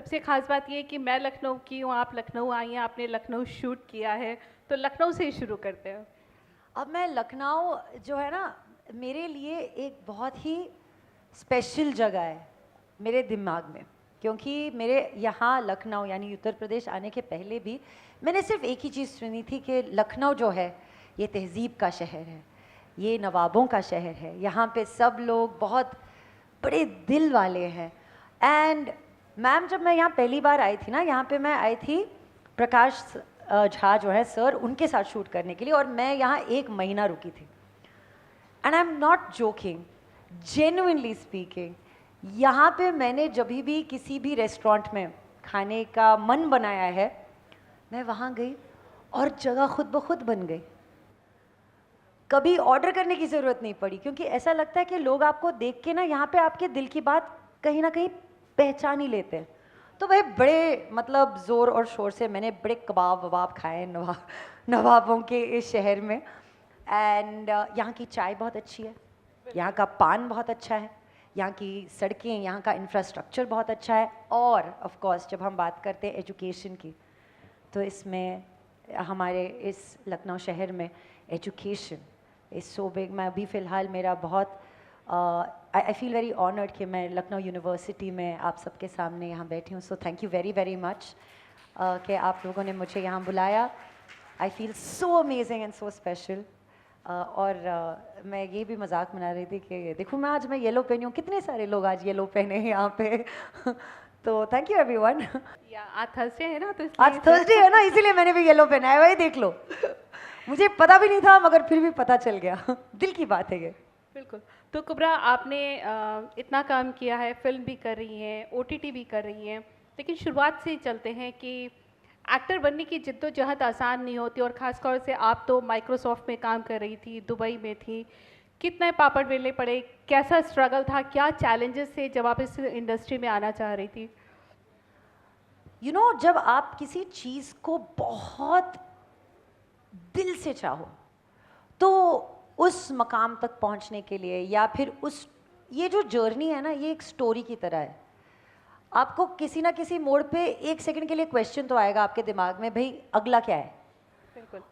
सबसे ख़ास बात ये है कि मैं लखनऊ की हूँ, आप लखनऊ आई हैं, आपने लखनऊ शूट किया है, तो लखनऊ से ही शुरू करते हैं। अब मैं लखनऊ जो है ना, मेरे लिए एक बहुत ही स्पेशल जगह है मेरे दिमाग में, क्योंकि मेरे यहाँ लखनऊ यानी उत्तर प्रदेश आने के पहले भी मैंने सिर्फ एक ही चीज़ सुनी थी कि लखनऊ जो है ये तहज़ीब का शहर है, ये नवाबों का शहर है, यहाँ पे सब लोग बहुत बड़े दिल वाले हैं। एंड मैम, जब मैं यहाँ पहली बार आई थी ना, यहाँ पे मैं आई थी प्रकाश झा जो है सर, उनके साथ शूट करने के लिए, और मैं यहाँ 1 महीना रुकी थी। And I am not joking, genuinely speaking, यहाँ पे मैंने जब भी किसी भी रेस्टोरेंट में खाने का मन बनाया है, मैं वहाँ गई और जगह खुद ब खुद बन गई। कभी ऑर्डर करने की ज़रूरत नहीं पड़ी, क्योंकि ऐसा लगता है कि लोग आपको देख के ना यहाँ पे आपके दिल की बात कहीं ना कहीं पहचान ही लेते हैं। तो भाई बड़े मतलब ज़ोर और शोर से मैंने बड़े कबाब वबाब खाए नवाबों के इस शहर में। एंड यहाँ की चाय बहुत अच्छी है, यहाँ का पान बहुत अच्छा है, यहाँ की सड़कें, यहाँ का इंफ्रास्ट्रक्चर बहुत अच्छा है। और ऑफ कोर्स जब हम बात करते हैं एजुकेशन की, तो इसमें हमारे इस लखनऊ शहर में एजुकेशन इज़ सो बिग। मैं अभी फ़िलहाल मेरा बहुत आई फील वेरी ऑनर्ड कि मैं लखनऊ यूनिवर्सिटी में आप सबके सामने यहाँ बैठी हूँ। So thank you very very much कि आप लोगों ने मुझे यहाँ बुलाया। I feel so amazing and so special. और मैं ये भी मजाक बना रही थी कि देखो मैं आज मैं येलो पहनी हूँ, कितने सारे लोग आज येलो पहने हैं यहाँ पे तो थैंक यू एवरीवन। या आज थर्सडे है ना, तो आज थर्सडे है ना, इसीलिए मैंने भी येलो पहना है, वही देख लो। मुझे पता भी नहीं था, मगर फिर भी पता चल गया। दिल की बात है ये। बिल्कुल। तो कुबरा, आपने इतना काम किया है, फिल्म भी कर रही हैं, ओटीटी भी कर रही हैं, लेकिन शुरुआत से ही चलते हैं कि एक्टर बनने की जिद्दोजहद आसान नहीं होती, और ख़ास तौर से आप तो माइक्रोसॉफ्ट में काम कर रही थी, दुबई में थी, कितने पापड़ बेलने पड़े, कैसा स्ट्रगल था, क्या चैलेंजेस थे जब आप इस इंडस्ट्री में आना चाह रही थी? यू नो, जब आप किसी चीज़ को बहुत दिल से चाहो, तो उस मकाम तक पहुंचने के लिए, या फिर ये जो जर्नी है ना, ये एक स्टोरी की तरह है। आपको किसी ना किसी मोड़ पे 1 सेकंड के लिए क्वेश्चन तो आएगा आपके दिमाग में, भाई अगला क्या है। बिल्कुल।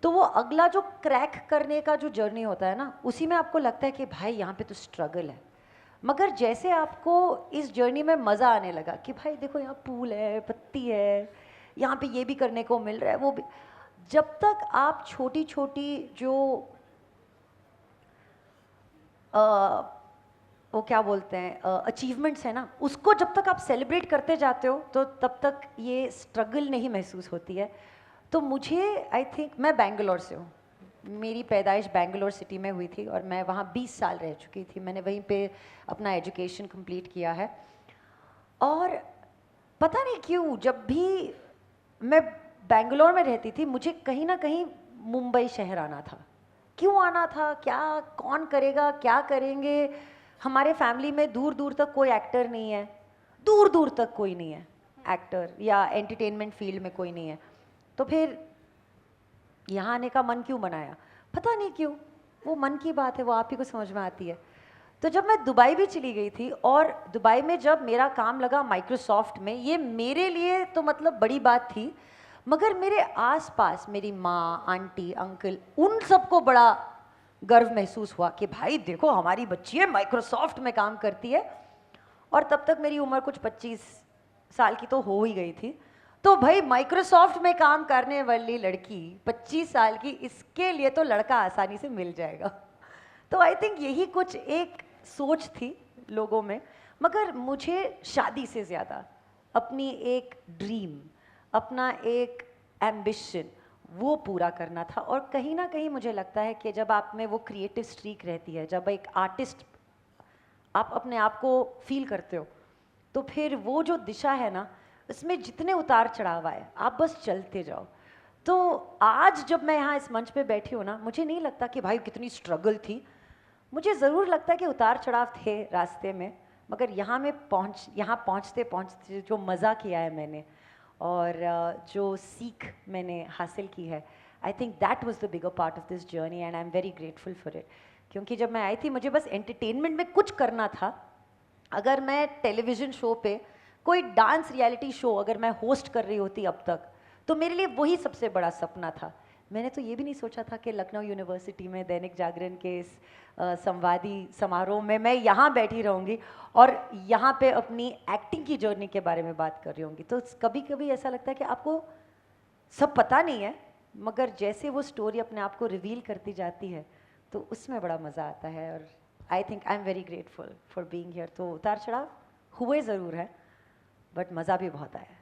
तो वो अगला जो क्रैक करने का जो जर्नी होता है ना, उसी में आपको लगता है कि भाई यहाँ पे तो स्ट्रगल है। मगर जैसे आपको इस जर्नी में मज़ा आने लगा कि भाई देखो यहाँ पूल है, पत्ती है, यहाँ पे ये भी करने को मिल रहा है, वो भी, जब तक आप छोटी छोटी जो वो क्या बोलते हैं अचीवमेंट्स है ना, उसको जब तक आप सेलिब्रेट करते जाते हो, तो तब तक ये स्ट्रगल नहीं महसूस होती है। तो मुझे आई थिंक, मैं बेंगलोर से हूँ, मेरी पैदाइश बेंगलोर सिटी में हुई थी, और मैं वहाँ 20 साल रह चुकी थी। मैंने वहीं पे अपना एजुकेशन कंप्लीट किया है। और पता नहीं क्यों जब भी मैं बेंगलोर में रहती थी, मुझे कहीं ना कहीं मुंबई शहर आना था। क्यों आना था, क्या कौन करेगा, क्या करेंगे। हमारे फैमिली में दूर दूर तक कोई एक्टर नहीं है, दूर दूर तक कोई नहीं है एक्टर, या एंटरटेनमेंट फील्ड में कोई नहीं है। तो फिर यहाँ आने का मन क्यों बनाया, पता नहीं क्यों, वो मन की बात है, वो आप ही को समझ में आती है। तो जब मैं दुबई भी चली गई थी, और दुबई में जब मेरा काम लगा माइक्रोसॉफ्ट में, ये मेरे लिए तो मतलब बड़ी बात थी, मगर मेरे आसपास मेरी माँ, आंटी, अंकल, उन सबको बड़ा गर्व महसूस हुआ कि भाई देखो हमारी बच्ची है, माइक्रोसॉफ्ट में काम करती है। और तब तक मेरी उम्र कुछ 25 साल की तो हो ही गई थी। तो भाई माइक्रोसॉफ्ट में काम करने वाली लड़की 25 साल की, इसके लिए तो लड़का आसानी से मिल जाएगा। तो आई थिंक यही कुछ एक सोच थी लोगों में। मगर मुझे शादी से ज़्यादा अपनी एक ड्रीम, अपना एक एम्बिशन, वो पूरा करना था। और कहीं ना कहीं मुझे लगता है कि जब आप में वो क्रिएटिव स्ट्रीक रहती है, जब एक आर्टिस्ट आप अपने आप को फील करते हो, तो फिर वो जो दिशा है ना, इसमें जितने उतार चढ़ाव आए, आप बस चलते जाओ। तो आज जब मैं यहाँ इस मंच पे बैठी हूँ ना, मुझे नहीं लगता कि भाई कितनी स्ट्रगल थी। मुझे ज़रूर लगता है कि उतार चढ़ाव थे रास्ते में, मगर यहाँ पहुँचते पहुँचते जो मज़ा किया है मैंने, और जो सीख मैंने हासिल की है, आई think that was the bigger part of this journey, and I am very grateful for it. क्योंकि जब मैं आई थी, मुझे बस एंटरटेनमेंट में कुछ करना था। अगर मैं टेलीविज़न शो पे कोई डांस रियलिटी शो अगर मैं होस्ट कर रही होती अब तक, तो मेरे लिए वही सबसे बड़ा सपना था। मैंने तो ये भी नहीं सोचा था कि लखनऊ यूनिवर्सिटी में दैनिक जागरण के इस संवादी समारोह में मैं यहाँ बैठी रहूँगी और यहाँ पे अपनी एक्टिंग की जर्नी के बारे में बात कर रही होंगी। तो कभी कभी ऐसा लगता है कि आपको सब पता नहीं है, मगर जैसे वो स्टोरी अपने आप को रिवील करती जाती है तो उसमें बड़ा मज़ा आता है। और I think I am very grateful for being here. तो उतार चढ़ाव हुए ज़रूर है, बट मज़ा भी बहुत आया।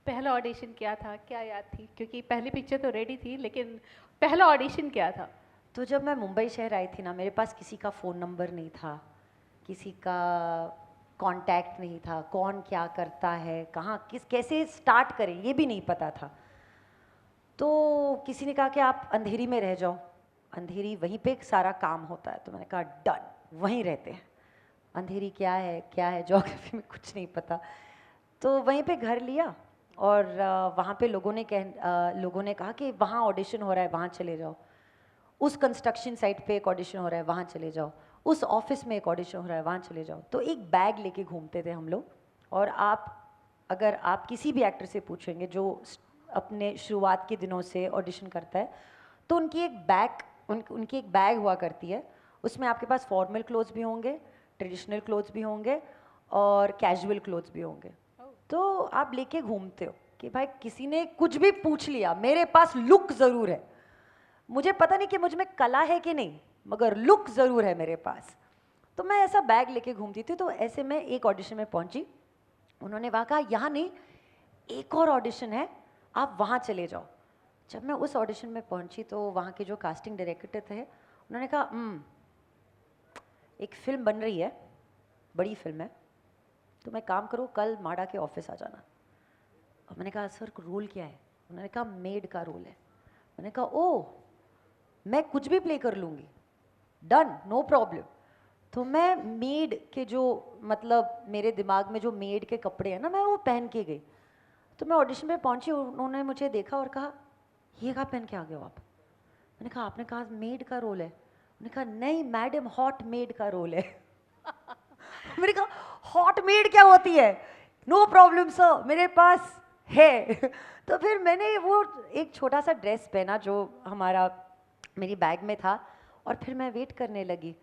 पहला ऑडिशन क्या था, क्या याद थी? क्योंकि पहली पिक्चर तो रेडी थी, लेकिन पहला ऑडिशन क्या था? तो जब मैं मुंबई शहर आई थी ना, मेरे पास किसी का फ़ोन नंबर नहीं था, किसी का कांटेक्ट नहीं था, कौन क्या करता है, कहाँ किस कैसे स्टार्ट करें ये भी नहीं पता था। तो किसी ने कहा कि आप अंधेरी में रह जाओ, अंधेरी वहीं पे सारा काम होता है। तो मैंने कहा डन, वहीं रहते हैं। अंधेरी क्या है ज्योग्राफी में कुछ नहीं पता। तो वहीं पे घर लिया और वहाँ पे लोगों ने कहा कि वहाँ ऑडिशन हो रहा है, वहाँ चले जाओ। उस कंस्ट्रक्शन साइट पे एक ऑडिशन हो रहा है, वहाँ चले जाओ। उस ऑफिस में एक ऑडिशन हो रहा है, वहाँ चले जाओ। तो एक बैग लेके घूमते थे हम लोग। और अगर आप किसी भी एक्टर से पूछेंगे जो अपने शुरुआत के दिनों से ऑडिशन करता है, तो उनकी एक बैग हुआ करती है। उसमें आपके पास फॉर्मल क्लोथ्स भी होंगे, ट्रेडिशनल क्लोथ्स भी होंगे और कैजुअल क्लोथ्स भी होंगे। तो आप लेके घूमते हो कि भाई किसी ने कुछ भी पूछ लिया, मेरे पास लुक ज़रूर है। मुझे पता नहीं कि मुझ में कला है कि नहीं, मगर लुक ज़रूर है मेरे पास। तो मैं ऐसा बैग लेके घूमती थी। तो ऐसे में एक ऑडिशन में पहुंची। उन्होंने वहाँ कहा यहाँ नहीं, एक और ऑडिशन है, आप वहाँ चले जाओ। जब मैं उस ऑडिशन में पहुंची तो वहाँ के जो कास्टिंग डायरेक्टर थे उन्होंने कहा एक फ़िल्म बन रही है, बड़ी फिल्म है, तो मैं काम करो कल माडा के ऑफिस आ जाना। और मैंने कहा सर रोल क्या है? उन्होंने कहा मेड का रोल है। मैंने कहा ओह, मैं कुछ भी प्ले कर लूँगी, डन, नो प्रॉब्लम। तो मैं मेड के जो मतलब मेरे दिमाग में जो मेड के कपड़े हैं ना, मैं वो पहन के गई। तो मैं ऑडिशन में पहुंची, उन्होंने मुझे देखा और कहा ये कहाँ पहन के आ गए हो आप? मैंने कहा आपने कहा मेड का रोल है। उन्होंने कहा नहीं मैडम, हॉट मेड का रोल है। मैंने कहा हॉट मेड क्या होती है? नो प्रॉब्लम सर, मेरे पास है। तो फिर मैंने वो एक छोटा सा ड्रेस पहना जो मेरी बैग में था, और फिर मैं वेट करने लगी।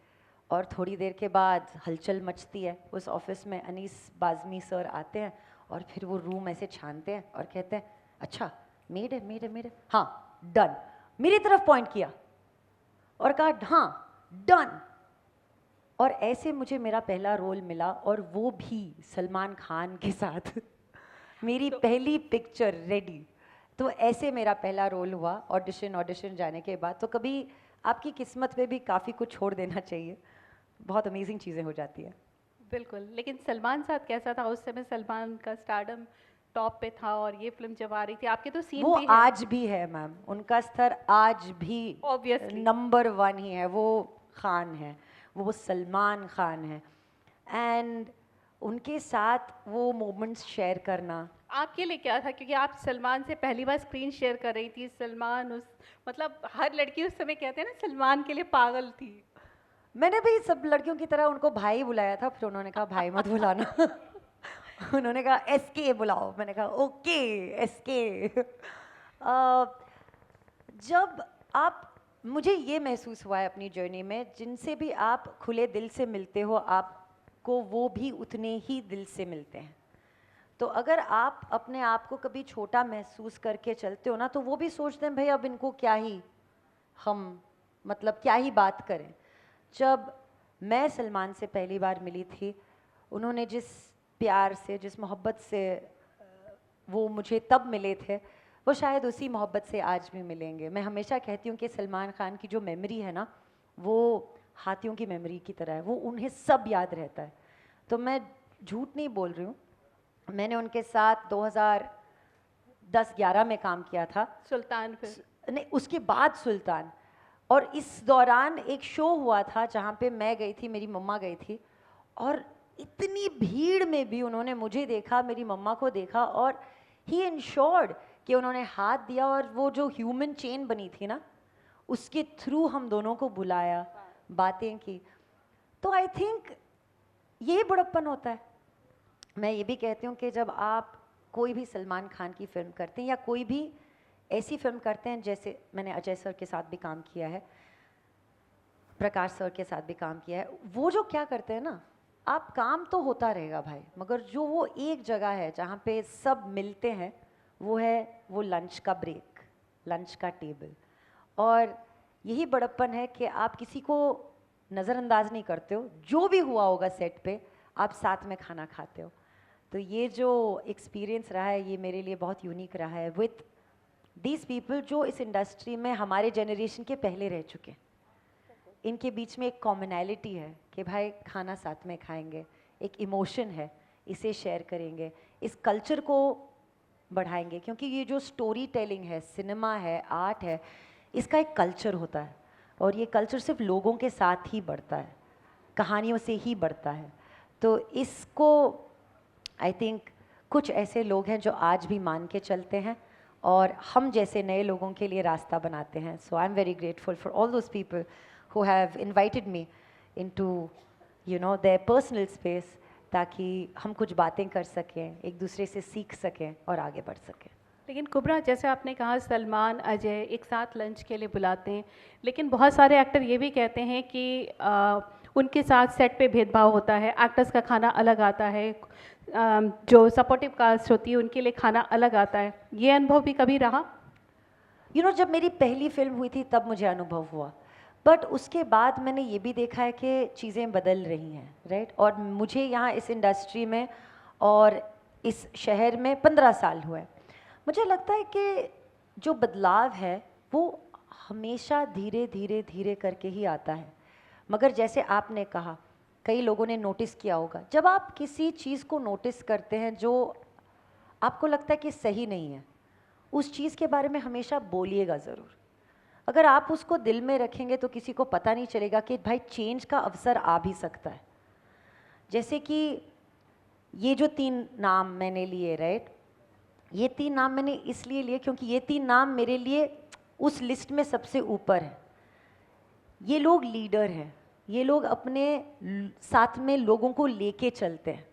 और थोड़ी देर के बाद हलचल मचती है उस ऑफिस में। अनीस बाज़मी सर आते हैं और फिर वो रूम ऐसे छानते हैं और कहते हैं अच्छा मेड है, हाँ डन। मेरी तरफ पॉइंट किया और कहा हाँ डन। और ऐसे मुझे मेरा पहला रोल मिला, और वो भी सलमान खान के साथ। मेरी पहली पिक्चर रेडी। तो ऐसे मेरा पहला रोल हुआ ऑडिशन जाने के बाद। तो कभी आपकी किस्मत में भी काफ़ी कुछ छोड़ देना चाहिए, बहुत अमेजिंग चीज़ें हो जाती हैं। बिल्कुल, लेकिन सलमान साथ कैसा था? उस समय सलमान का स्टारडम टॉप पे था और ये फिल्म जब आ रही थी, आपके तो सीन वो भी है आज भी है मैम, उनका स्तर आज भी ऑब्वियसली। नंबर 1 ही है। वो खान है, वो सलमान खान है। एंड उनके साथ वो मोमेंट्स शेयर करना। आपके लिए क्या था? क्योंकि आप सलमान से पहली बार स्क्रीन शेयर कर रही थी। सलमान उस मतलब हर लड़की उस समय कहते हैं ना सलमान के लिए पागल थी। मैंने भी सब लड़कियों की तरह उनको भाई बुलाया था, फिर उन्होंने कहा भाई मत बुलाना। उन्होंने कहा एसके बुलाओ। मैंने कहा ओके एसके। जब आप मुझे ये महसूस हुआ है अपनी जर्नी में, जिनसे भी आप खुले दिल से मिलते हो आपको वो भी उतने ही दिल से मिलते हैं। तो अगर आप अपने आप को कभी छोटा महसूस करके चलते हो ना, तो वो भी सोचते हैं भाई अब इनको क्या ही हम मतलब क्या ही बात करें। जब मैं सलमान से पहली बार मिली थी, उन्होंने जिस प्यार से, जिस मोहब्बत से वो मुझे तब मिले थे, वो शायद उसी मोहब्बत से आज भी मिलेंगे। मैं हमेशा कहती हूँ कि सलमान खान की जो मेमोरी है ना, वो हाथियों की मेमोरी की तरह है, वो उन्हें सब याद रहता है। तो मैं झूठ नहीं बोल रही हूँ, मैंने उनके साथ 2010-11 में काम किया था। सुल्तान फिर नहीं, उसके बाद सुल्तान। और इस दौरान एक शो हुआ था जहाँ पे मैं गई थी, मेरी मम्मा गई थी, और इतनी भीड़ में भी उन्होंने मुझे देखा, मेरी मम्मा को देखा, और ही इंश्योर्ड कि उन्होंने हाथ दिया, और वो जो ह्यूमन चेन बनी थी ना, उसके थ्रू हम दोनों को बुलाया, बातें की। तो आई थिंक यही बड़प्पन होता है। मैं ये भी कहती हूँ कि जब आप कोई भी सलमान खान की फ़िल्म करते हैं या कोई भी ऐसी फ़िल्म करते हैं, जैसे मैंने अजय सर के साथ भी काम किया है, प्रकाश सर के साथ भी काम किया है, वो जो क्या करते हैं ना, आप काम तो होता रहेगा भाई, मगर जो वो एक जगह है जहाँ पे सब मिलते हैं, वो है वो लंच का ब्रेक, लंच का टेबल। और यही बड़प्पन है कि आप किसी को नज़रअंदाज नहीं करते हो, जो भी हुआ होगा सेट पे आप साथ में खाना खाते हो। तो ये जो एक्सपीरियंस रहा है ये मेरे लिए बहुत यूनिक रहा है विथ दीज पीपल जो इस इंडस्ट्री में हमारे जनरेशन के पहले रह चुके हैं। इनके बीच में एक कॉमनैलिटी है कि भाई खाना साथ में खाएंगे, एक इमोशन है, इसे शेयर करेंगे, इस कल्चर को बढ़ाएंगे, क्योंकि ये जो स्टोरी टेलिंग है, सिनेमा है, आर्ट है, इसका एक कल्चर होता है और ये कल्चर सिर्फ लोगों के साथ ही बढ़ता है, कहानियों से ही बढ़ता है। तो इसको आई थिंक कुछ ऐसे लोग हैं जो आज भी मान के चलते हैं और हम जैसे नए लोगों के लिए रास्ता बनाते हैं। So I am very grateful for all those people who have invited me into their personal space, ताकि हम कुछ बातें कर सकें, एक दूसरे से सीख सकें और आगे बढ़ सकें। लेकिन कुबरा, जैसे आपने कहा सलमान अजय एक साथ लंच के लिए बुलाते हैं, लेकिन बहुत सारे एक्टर ये भी कहते हैं कि उनके साथ सेट पे भेदभाव होता है, एक्टर्स का खाना अलग आता है, जो सपोर्टिव कास्ट होती है उनके लिए खाना अलग आता है। ये अनुभव भी कभी रहा? जब मेरी पहली फिल्म हुई थी तब मुझे अनुभव हुआ, बट उसके बाद मैंने ये भी देखा है कि चीज़ें बदल रही हैं, राइट। और मुझे यहाँ इस इंडस्ट्री में और इस शहर में 15 साल हुए हैं। मुझे लगता है कि जो बदलाव है वो हमेशा धीरे धीरे धीरे करके ही आता है, मगर जैसे आपने कहा, कई लोगों ने नोटिस किया होगा, जब आप किसी चीज़ को नोटिस करते हैं जो आपको लगता है कि सही नहीं है, उस चीज़ के बारे में हमेशा बोलिएगा ज़रूर। अगर आप उसको दिल में रखेंगे तो किसी को पता नहीं चलेगा कि भाई चेंज का अवसर आ भी सकता है। जैसे कि ये जो 3 नाम मैंने लिए, राइट, ये 3 नाम मैंने इसलिए लिए क्योंकि ये 3 नाम मेरे लिए उस लिस्ट में सबसे ऊपर है। ये लोग लीडर हैं, ये लोग अपने साथ में लोगों को लेके चलते हैं।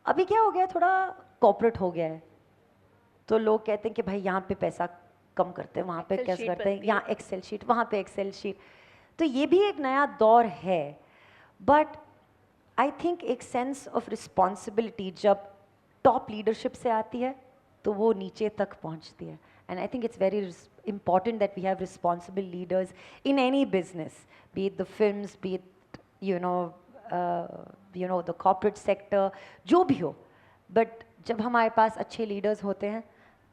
अभी क्या हो गया, थोड़ा कॉर्पोरेट हो गया है, तो लोग कहते हैं कि भाई यहाँ पे पैसा कम करते हैं, वहाँ पे कैसे करते हैं, यहाँ एक्सेल शीट, वहाँ पे एक्सेल शीट। तो ये भी एक नया दौर है, बट आई थिंक एक सेंस ऑफ रिस्पॉन्सिबिलिटी जब टॉप लीडरशिप से आती है तो वो नीचे तक पहुँचती है। And I think it's very important that we have responsible leaders in any business, be it the films, be it the corporate sector, जो भी हो। बट जब हमारे पास अच्छे लीडर्स होते हैं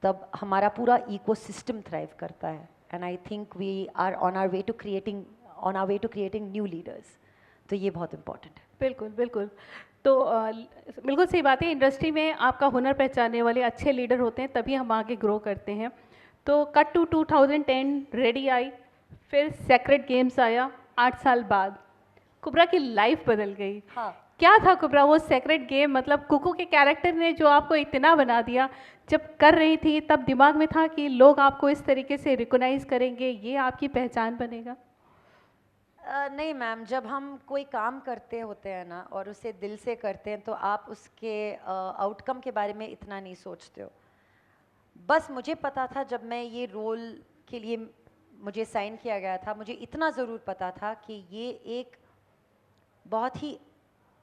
तब हमारा पूरा इकोसिस्टम थ्राइव करता है। And I think we are on our way to creating new leaders. तो ये बहुत इंपॉर्टेंट है। बिल्कुल बिल्कुल। तो बिल्कुल सही बात है, इंडस्ट्री में आपका हुनर पहचानने वाले अच्छे लीडर होते हैं तभी हम आगे ग्रो करते हैं। तो कट टू 2010 रेडी आई, फिर सेक्रेड गेम्स आया 8 साल बाद, कुबरा की लाइफ बदल गई। हाँ। क्या था कुबरा वो सेक्रेड गेम? मतलब कुकू के कैरेक्टर ने जो आपको इतना बना दिया, जब कर रही थी तब दिमाग में था कि लोग आपको इस तरीके से रिकॉग्नाइज करेंगे, ये आपकी पहचान बनेगा? नहीं मैम, जब हम कोई काम करते होते हैं ना और उसे दिल से करते हैं तो आप उसके आउटकम के बारे में इतना नहीं सोचते हो। बस मुझे पता था जब मैं ये रोल के लिए मुझे साइन किया गया था, मुझे इतना ज़रूर पता था कि ये एक बहुत ही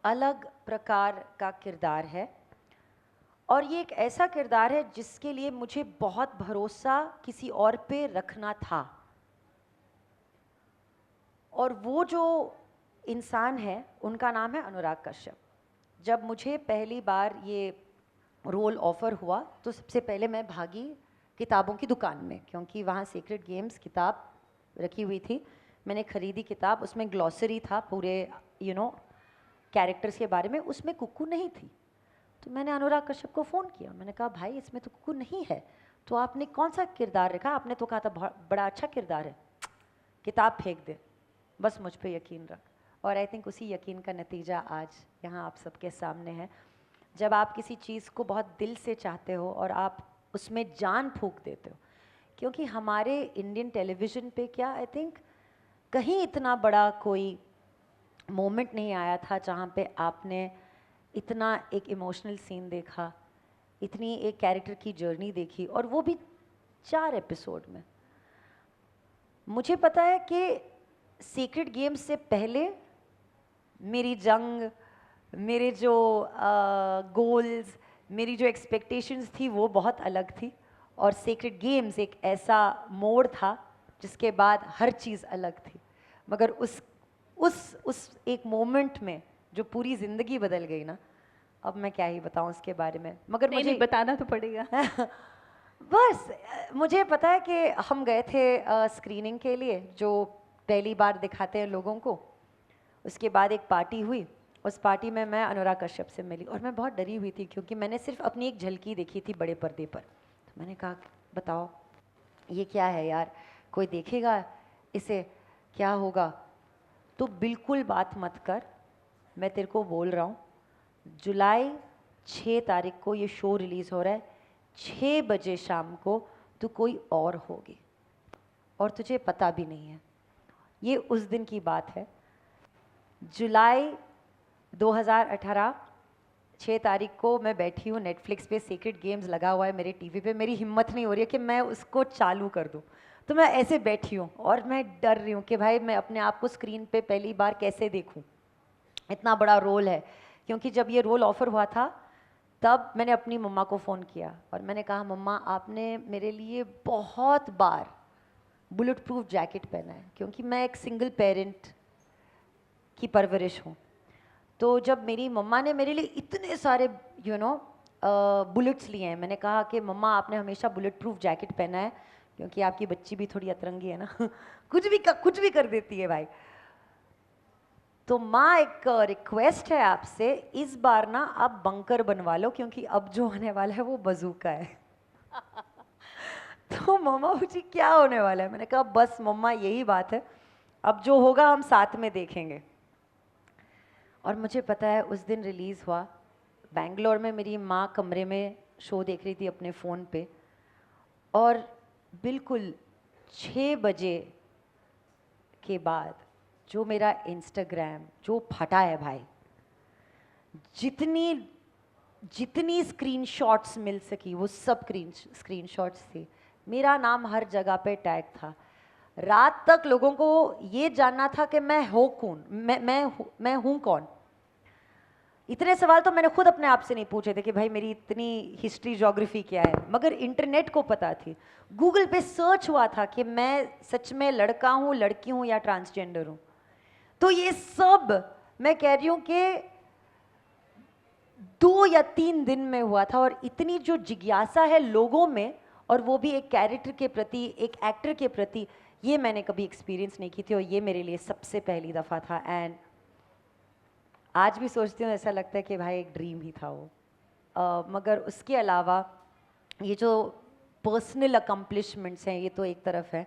अलग प्रकार का किरदार है और ये एक ऐसा किरदार है जिसके लिए मुझे बहुत भरोसा किसी और पे रखना था। और वो जो इंसान है उनका नाम है अनुराग कश्यप। जब मुझे पहली बार ये रोल ऑफ़र हुआ तो सबसे पहले मैं भागी किताबों की दुकान में, क्योंकि वहाँ सीक्रेट गेम्स किताब रखी हुई थी। मैंने ख़रीदी किताब, उसमें ग्लॉसरी था पूरे कैरेक्टर्स के बारे में, उसमें कुक्कू नहीं थी। तो मैंने अनुराग कश्यप को फ़ोन किया, मैंने कहा भाई इसमें तो कुक्कू नहीं है, तो आपने कौन सा किरदार रखा? आपने तो कहा था बड़ा अच्छा किरदार है, किताब फेंक दे, बस मुझ पे यकीन रख। और आई थिंक उसी यकीन का नतीजा आज यहाँ आप सबके सामने है। जब आप किसी चीज़ को बहुत दिल से चाहते हो और आप उसमें जान फूंक देते हो, क्योंकि हमारे इंडियन टेलीविज़न पे क्या आई थिंक कहीं इतना बड़ा कोई मोमेंट नहीं आया था जहाँ पे आपने इतना एक इमोशनल सीन देखा, इतनी एक कैरेक्टर की जर्नी देखी, और वो भी 4 एपिसोड में। मुझे पता है कि सीक्रेट गेम्स से पहले मेरी जंग, मेरे जो गोल्स, मेरी जो एक्सपेक्टेशंस थी वो बहुत अलग थी, और सीक्रेट गेम्स एक ऐसा मोड़ था जिसके बाद हर चीज़ अलग थी। मगर उस एक मोमेंट में जो पूरी ज़िंदगी बदल गई ना, अब मैं क्या ही बताऊं उसके बारे में। मगर नहीं मुझे नहीं, बताना तो पड़ेगा। बस मुझे पता है कि हम गए थे स्क्रीनिंग के लिए, जो पहली बार दिखाते हैं लोगों को। उसके बाद एक पार्टी हुई, उस पार्टी में मैं अनुराग कश्यप से मिली, और मैं बहुत डरी हुई थी क्योंकि मैंने सिर्फ अपनी एक झलकी देखी थी बड़े पर्दे पर। तो मैंने कहा बताओ ये क्या है यार, कोई देखेगा इसे, क्या होगा? तो बिल्कुल बात मत कर, मैं तेरे को बोल रहा हूँ, जुलाई 6 तारीख को ये शो रिलीज़ हो रहा है, 6 बजे शाम को तू कोई और होगी, और तुझे पता भी नहीं है। ये उस दिन की बात है, जुलाई 2018, 6 तारीख को मैं बैठी हूँ नेटफ्लिक्स पे, सीक्रेट गेम्स लगा हुआ है मेरे टीवी पे, मेरी हिम्मत नहीं हो रही है कि मैं उसको चालू कर दूँ। तो मैं ऐसे बैठी हूँ और मैं डर रही हूँ कि भाई मैं अपने आप को स्क्रीन पे पहली बार कैसे देखूँ, इतना बड़ा रोल है। क्योंकि जब ये रोल ऑफ़र हुआ था तब मैंने अपनी मम्मा को फ़ोन किया और मैंने कहा मम्मा आपने मेरे लिए बहुत बार बुलेट प्रूफ जैकेट पहना है, क्योंकि मैं एक सिंगल पेरेंट की परवरिश हूँ। तो जब मेरी मम्मा ने मेरे लिए इतने सारे बुलेट्स लिए हैं, मैंने कहा कि मम्मा आपने हमेशा बुलेट प्रूफ जैकेट पहना है, क्योंकि आपकी बच्ची भी थोड़ी अतरंगी है ना कुछ भी कर देती है भाई। तो माँ एक रिक्वेस्ट है आपसे, इस बार ना आप बंकर बनवा लो, क्योंकि अब जो होने वाला है वो बजूका है तो मम्मा पूछी क्या होने वाला है, मैंने कहा बस मम्मा यही बात है, अब जो होगा हम साथ में देखेंगे। और मुझे पता है उस दिन रिलीज़ हुआ, बैंगलोर में मेरी माँ कमरे में शो देख रही थी अपने फ़ोन पे, और बिल्कुल 6 बजे के बाद जो मेरा इंस्टाग्राम जो फटा है भाई, जितनी जितनी स्क्रीनशॉट्स मिल सकी वो सब स्क्रीनशॉट्स थी। मेरा नाम हर जगह पे टैग था। रात तक लोगों को ये जानना था कि मैं हूँ कौन, मैं हूँ कौन। इतने सवाल तो मैंने खुद अपने आप से नहीं पूछे थे कि भाई मेरी इतनी हिस्ट्री ज्योग्राफी क्या है, मगर इंटरनेट को पता थी। गूगल पे सर्च हुआ था कि मैं सच में लड़का हूँ, लड़की हूँ या ट्रांसजेंडर हूँ। तो ये सब मैं कह रही हूँ कि 2 या 3 दिन में हुआ था, और इतनी जो जिज्ञासा है लोगों में, और वो भी एक कैरेक्टर के प्रति, एक एक्टर के प्रति, ये मैंने कभी एक्सपीरियंस नहीं की थी, और ये मेरे लिए सबसे पहली दफ़ा था। एंड आज भी सोचती हूँ ऐसा लगता है कि भाई एक ड्रीम ही था वो। मगर उसके अलावा ये जो पर्सनल अकम्पलिशमेंट्स हैं ये तो एक तरफ है,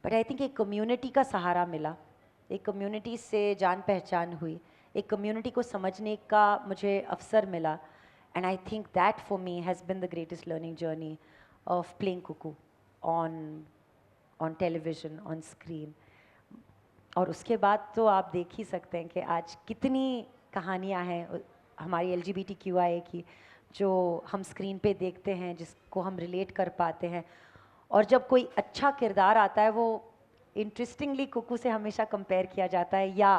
बट आई थिंक एक कम्युनिटी का सहारा मिला, एक कम्युनिटी से जान पहचान हुई, एक कम्युनिटी को समझने का मुझे अवसर मिला। And I think that for me has been the greatest learning journey of playing Kuku on television, on screen. और उसके बाद तो आप देख ही सकते हैं कि आज कितनी कहानियाँ हैं हमारी LGBTQIA की, जो हम स्क्रीन पे देखते हैं, जिसको हम रिलेट कर पाते हैं। और जब कोई अच्छा किरदार आता है वो इंटरेस्टिंगली कुकू से हमेशा कंपेयर किया जाता है, या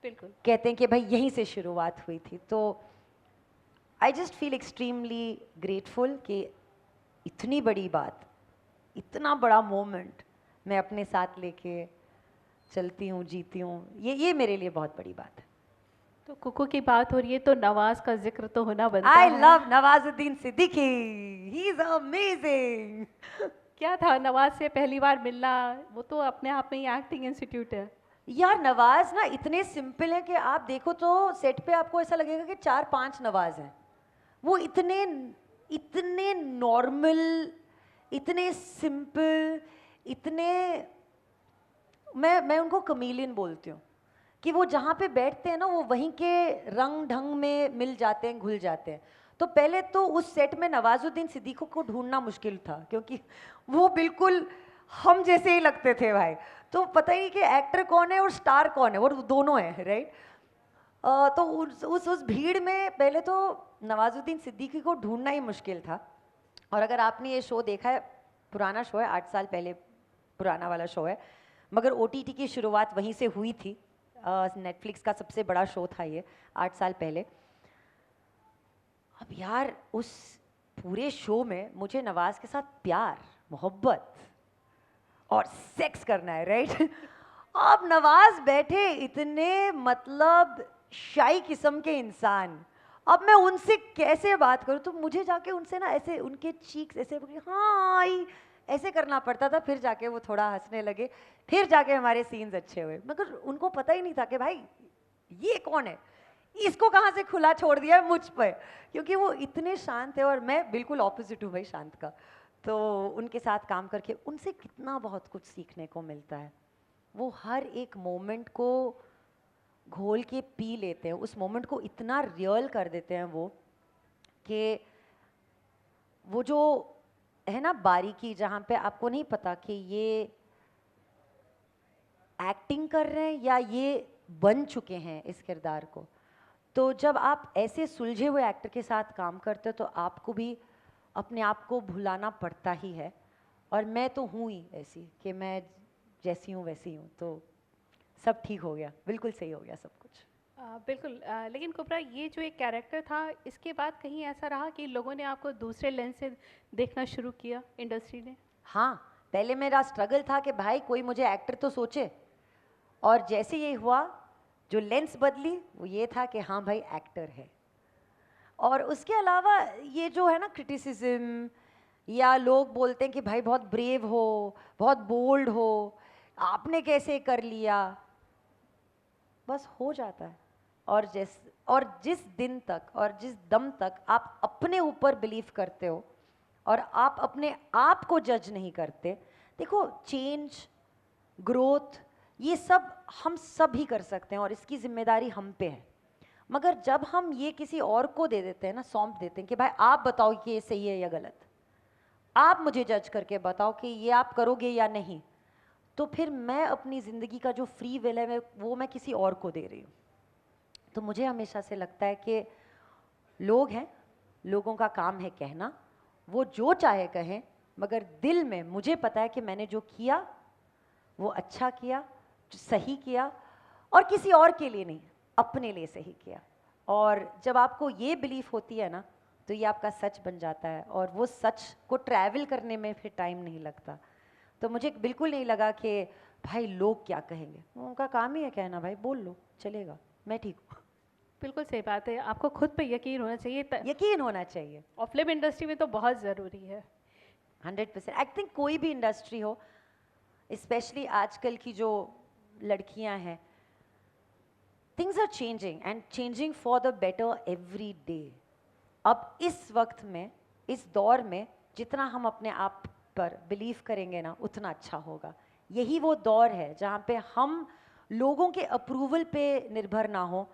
बिल्कुल। कहते हैं कि भाई यहीं से शुरुआत हुई थी। तो I just feel extremely grateful कि इतनी बड़ी बात, इतना बड़ा मोमेंट मैं अपने साथ लेके चलती हूँ, जीती हूँ, ये मेरे लिए बहुत बड़ी बात है। तो कुकू की बात हो रही है तो नवाज का जिक्र तो होना बनता आई है। Love Nawazuddin Siddiqui, he is amazing. क्या था नवाज से पहली बार मिलना, वो तो अपने आप में ही एक्टिंग इंस्टीट्यूट है। यार नवाज ना इतने सिंपल है कि आप देखो तो सेट पे आपको ऐसा लगेगा कि 4-5 नवाज हैं। वो इतने इतने नॉर्मल, इतने सिंपल, इतने, मैं उनको कमीलियन बोलती हूँ कि वो जहाँ पे बैठते हैं ना वो वहीं के रंग ढंग में मिल जाते हैं, घुल जाते हैं। तो पहले तो उस सेट में नवाजुद्दीन सिद्दीकी को ढूंढना मुश्किल था, क्योंकि वो बिल्कुल हम जैसे ही लगते थे भाई। तो पता ही नहीं कि एक्टर कौन है और स्टार कौन है, वो दोनों है, राइट। तो उस भीड़ में पहले तो नवाजुद्दीन सिद्दीकी को ढूंढना ही मुश्किल था। और अगर आपने ये शो देखा है, पुराना शो है, 8 साल पहले पुराना वाला शो है, मगर ओटीटी की शुरुआत वहीं से हुई थी। नेटफ्लिक्स का सबसे बड़ा शो था ये 8 साल पहले। अब यार उस पूरे शो में मुझे नवाज के साथ प्यार, मोहब्बत और सेक्स करना है, राइट? अब नवाज बैठे इतने मतलब शाई किस्म के इंसान, अब मैं उनसे कैसे बात करूं? तो मुझे जाके उनसे ना ऐसे उनके चीक्स ऐसे हाय ऐसे करना पड़ता था, फिर जाके वो थोड़ा हंसने लगे, फिर जाके हमारे सीन्स अच्छे हुए। मगर उनको पता ही नहीं था कि भाई ये कौन है, इसको कहाँ से खुला छोड़ दिया है मुझ पर, क्योंकि वो इतने शांत है और मैं बिल्कुल ऑपोजिट हूँ भाई शांत का। तो उनके साथ काम करके उनसे कितना बहुत कुछ सीखने को मिलता है। वो हर एक मोमेंट को घोल के पी लेते हैं, उस मोमेंट को इतना रियल कर देते हैं वो, कि वो जो है ना बारीकी, जहाँ पे आपको नहीं पता कि ये एक्टिंग कर रहे हैं या ये बन चुके हैं इस किरदार को। तो जब आप ऐसे सुलझे हुए एक्टर के साथ काम करते हो तो आपको भी अपने आप को भुलाना पड़ता ही है। और मैं तो हूँ ही ऐसी कि मैं जैसी हूँ वैसी हूँ, तो सब ठीक हो गया, बिल्कुल सही हो गया सब कुछ। बिल्कुल। लेकिन कुबरा, ये जो एक कैरेक्टर था, इसके बाद कहीं ऐसा रहा कि लोगों ने आपको दूसरे लेंस से देखना शुरू किया, इंडस्ट्री ने? हाँ, पहले मेरा स्ट्रगल था कि भाई कोई मुझे एक्टर तो सोचे, और जैसे ये हुआ जो लेंस बदली वो ये था कि हाँ भाई एक्टर है। और उसके अलावा ये जो है ना क्रिटिसिज्म, या लोग बोलते हैं कि भाई बहुत ब्रेव हो, बहुत बोल्ड हो, आपने कैसे कर लिया, बस हो जाता है। और जिस दिन तक और जिस दम तक आप अपने ऊपर बिलीव करते हो और आप अपने आप को जज नहीं करते, देखो चेंज, ग्रोथ, ये सब हम सब ही कर सकते हैं और इसकी जिम्मेदारी हम पे है। मगर जब हम ये किसी और को दे देते हैं ना, सौंप देते हैं कि भाई आप बताओ कि ये सही है या गलत, आप मुझे जज करके बताओ कि ये आप करोगे या नहीं, तो फिर मैं अपनी ज़िंदगी का जो फ्री विल है वो मैं किसी और को दे रही हूँ। तो मुझे हमेशा से लगता है कि लोग हैं, लोगों का काम है कहना, वो जो चाहे कहें, मगर दिल में मुझे पता है कि मैंने जो किया वो अच्छा किया, जो सही किया, और किसी और के लिए नहीं, अपने लिए सही किया। और जब आपको ये बिलीफ होती है ना, तो ये आपका सच बन जाता है, और वो सच को ट्रैवल करने में फिर टाइम नहीं लगता। तो मुझे बिल्कुल नहीं लगा कि भाई लोग क्या कहेंगे, उनका काम ही है कहना, भाई बोल लो चलेगा, मैं ठीक हूँ। बिल्कुल सही बात है, आपको खुद पे यकीन होना चाहिए। यकीन होना चाहिए। और फिल्म इंडस्ट्री में तो बहुत ज़रूरी है। 100%। आई थिंक कोई भी इंडस्ट्री हो, स्पेशली आजकल की जो लड़कियां हैं, things are changing and changing for the better every day. अब इस वक्त में, इस दौर में, जितना हम अपने आप पर बिलीव करेंगे ना, उतना अच्छा होगा। यही वो दौर है जहाँ पे हम लोगों के अप्रूवल पे निर्भर ना हो,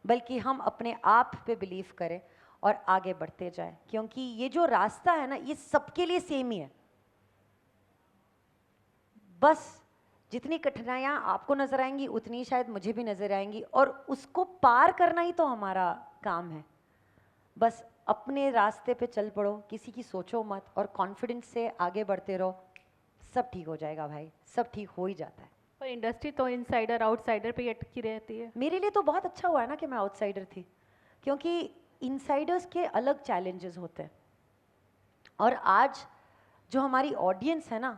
बल्कि हम अपने आप पे बिलीव करें और आगे बढ़ते जाएं, क्योंकि ये जो रास्ता है ना, ये सबके लिए सेम ही है। बस जितनी कठिनाइयाँ आपको नज़र आएंगी उतनी शायद मुझे भी नज़र आएंगी, और उसको पार करना ही तो हमारा काम है। बस अपने रास्ते पे चल पड़ो, किसी की सोचो मत, और कॉन्फिडेंस से आगे बढ़ते रहो, सब ठीक हो जाएगा भाई, सब ठीक हो ही जाता है। पर इंडस्ट्री तो इनसाइडर आउटसाइडर पे ही अटकी रहती है। मेरे लिए तो बहुत अच्छा हुआ है ना कि मैं आउटसाइडर थी, क्योंकि इनसाइडर्स के अलग चैलेंजेस होते हैं, और आज जो हमारी ऑडियंस है ना,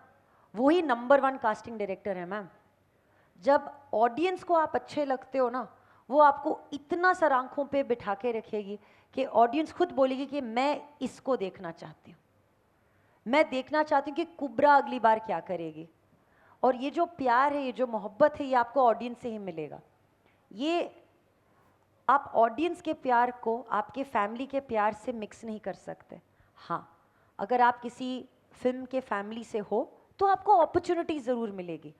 वही नंबर 1 कास्टिंग डायरेक्टर है मैम। जब ऑडियंस को आप अच्छे लगते हो ना, वो आपको इतना सर आंखों पे बिठा के रखेगी कि ऑडियंस खुद बोलेगी कि मैं इसको देखना चाहती हूँ, मैं देखना चाहती हूँ कि कुब्रा अगली बार क्या करेगी। और ये जो प्यार है, ये जो मोहब्बत है, ये आपको ऑडियंस से ही मिलेगा। ये आप ऑडियंस के प्यार को आपके फैमिली के प्यार से मिक्स नहीं कर सकते। हाँ, अगर आप किसी फिल्म के फैमिली से हो तो आपको अपॉर्चुनिटी ज़रूर मिलेगी,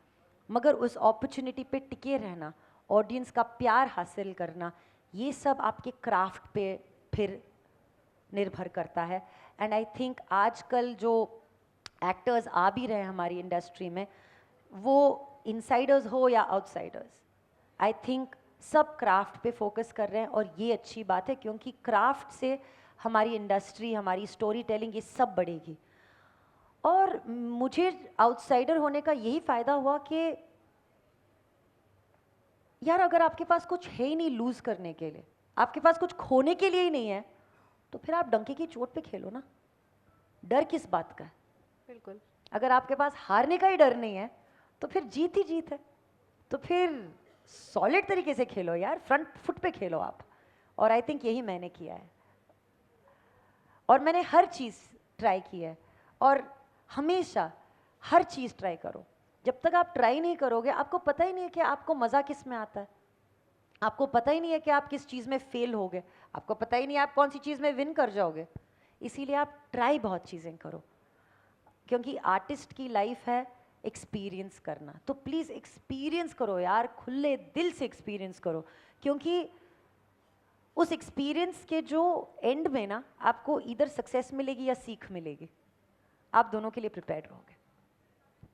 मगर उस अपॉर्चुनिटी पे टिके रहना, ऑडियंस का प्यार हासिल करना, ये सब आपके क्राफ्ट पे फिर निर्भर करता है। एंड आई थिंक आजकल जो एक्टर्स आ भी रहे हैं हमारी इंडस्ट्री में, वो इनसाइडर्स हो या आउटसाइडर्स, आई थिंक सब क्राफ्ट पे फोकस कर रहे हैं और ये अच्छी बात है, क्योंकि क्राफ्ट से हमारी इंडस्ट्री, हमारी स्टोरी टेलिंग, ये सब बढ़ेगी। और मुझे आउटसाइडर होने का यही फ़ायदा हुआ कि यार अगर आपके पास कुछ है ही नहीं लूज़ करने के लिए, आपके पास कुछ खोने के लिए ही नहीं है, तो फिर आप डंके की चोट पे खेलो ना, डर किस बात का है? बिल्कुल। अगर आपके पास हारने का ही डर नहीं है तो फिर जीत ही जीत है। तो फिर सॉलिड तरीके से खेलो यार, फ्रंट फुट पे खेलो आप। और आई थिंक यही मैंने किया है, और मैंने हर चीज़ ट्राई की है। और हमेशा हर चीज़ ट्राई करो। जब तक आप ट्राई नहीं करोगे आपको पता ही नहीं है कि आपको मज़ा किस में आता है, आपको पता ही नहीं है कि आप किस चीज़ में फेल होगे, आपको पता ही नहीं आप कौन सी चीज़ में विन कर जाओगे। इसीलिए आप ट्राई बहुत चीज़ें करो, क्योंकि आर्टिस्ट की लाइफ है एक्सपीरियंस करना। तो प्लीज़ एक्सपीरियंस करो यार, खुले दिल से एक्सपीरियंस करो, क्योंकि उस एक्सपीरियंस के जो एंड में ना आपको इधर सक्सेस मिलेगी या सीख मिलेगी, आप दोनों के लिए प्रिपेयर्ड रहोगे।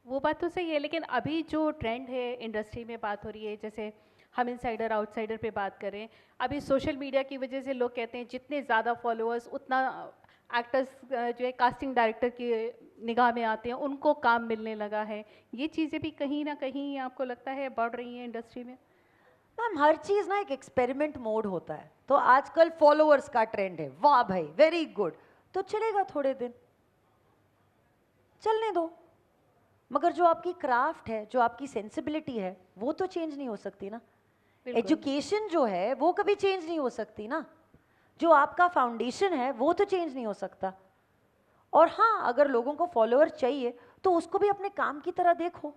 वो बात तो सही है, लेकिन अभी जो ट्रेंड है इंडस्ट्री में बात हो रही है, जैसे हम इनसाइडर आउटसाइडर पे बात करें, अभी सोशल मीडिया की वजह से लोग कहते हैं जितने ज़्यादा फॉलोअर्स उतना एक्टर्स जो है कास्टिंग डायरेक्टर की निगाह में आते हैं, उनको काम मिलने लगा है। ये चीज़ें भी कहीं ना कहीं आपको लगता है बढ़ रही हैं इंडस्ट्री में? मैम हर चीज़ ना एक एक्सपेरिमेंट मोड होता है। तो आजकल फॉलोअर्स का ट्रेंड है, वाह भाई वेरी गुड, तो चलेगा थोड़े दिन, चलने दो। मगर जो आपकी क्राफ्ट है, जो आपकी सेंसिबिलिटी है, वो तो चेंज नहीं हो सकती ना। बिल्कुल। एजुकेशन जो है वो कभी चेंज नहीं हो सकती ना। जो आपका फाउंडेशन है वो तो चेंज नहीं हो सकता। और हाँ, अगर लोगों को फॉलोअर चाहिए तो उसको भी अपने काम की तरह देखो।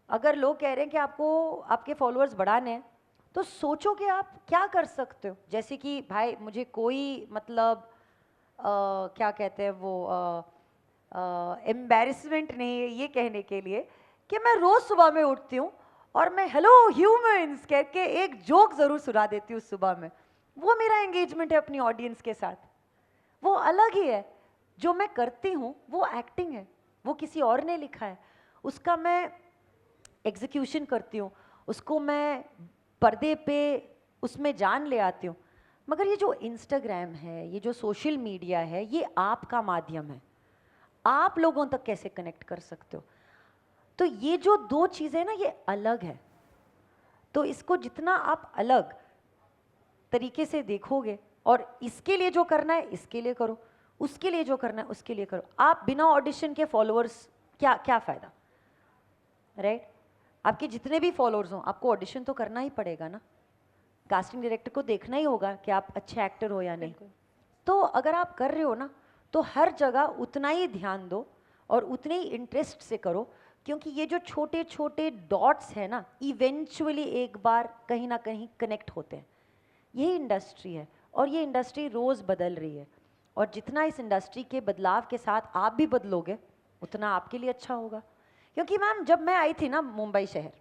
अगर लोग कह रहे हैं कि आपको आपके फॉलोअर्स बढ़ाने हैं, तो सोचो कि आप क्या कर सकते हो। जैसे कि भाई मुझे कोई मतलब क्या कहते हैं वो एम्बैरेसमेंट नहीं है ये कहने के लिए कि मैं रोज़ सुबह में उठती हूँ और मैं हेलो ह्यूमंस कह के एक जोक ज़रूर सुना देती हूँ सुबह में। वो मेरा एंगेजमेंट है अपनी ऑडियंस के साथ, वो अलग ही है। जो मैं करती हूँ वो एक्टिंग है, वो किसी और ने लिखा है, उसका मैं एग्जीक्यूशन करती हूँ, उसको मैं पर्दे पे उसमें जान ले आती हूँ। मगर ये जो इंस्टाग्राम है, ये जो सोशल मीडिया है, ये आपका माध्यम है, आप लोगों तक कैसे कनेक्ट कर सकते हो। तो ये जो दो चीज़ें ना ये अलग है। तो इसको जितना आप अलग तरीके से देखोगे, और इसके लिए जो करना है इसके लिए करो, उसके लिए जो करना है उसके लिए करो। आप बिना ऑडिशन के फॉलोअर्स, क्या क्या फ़ायदा, राइट? आपके जितने भी फॉलोअर्स हों आपको ऑडिशन तो करना ही पड़ेगा ना, कास्टिंग डायरेक्टर को देखना ही होगा कि आप अच्छे एक्टर हो या नहीं। बिल्कुल। तो अगर आप कर रहे हो ना, तो हर जगह उतना ही ध्यान दो और उतने ही इंटरेस्ट से करो, क्योंकि ये जो छोटे छोटे डॉट्स हैं ना, इवेंचुअली एक बार कहीं ना कहीं कनेक्ट होते हैं। यही इंडस्ट्री है, और ये इंडस्ट्री रोज़ बदल रही है, और जितना इस इंडस्ट्री के बदलाव के साथ आप भी बदलोगे उतना आपके लिए अच्छा होगा। क्योंकि मैम जब मैं आई थी ना मुंबई शहर,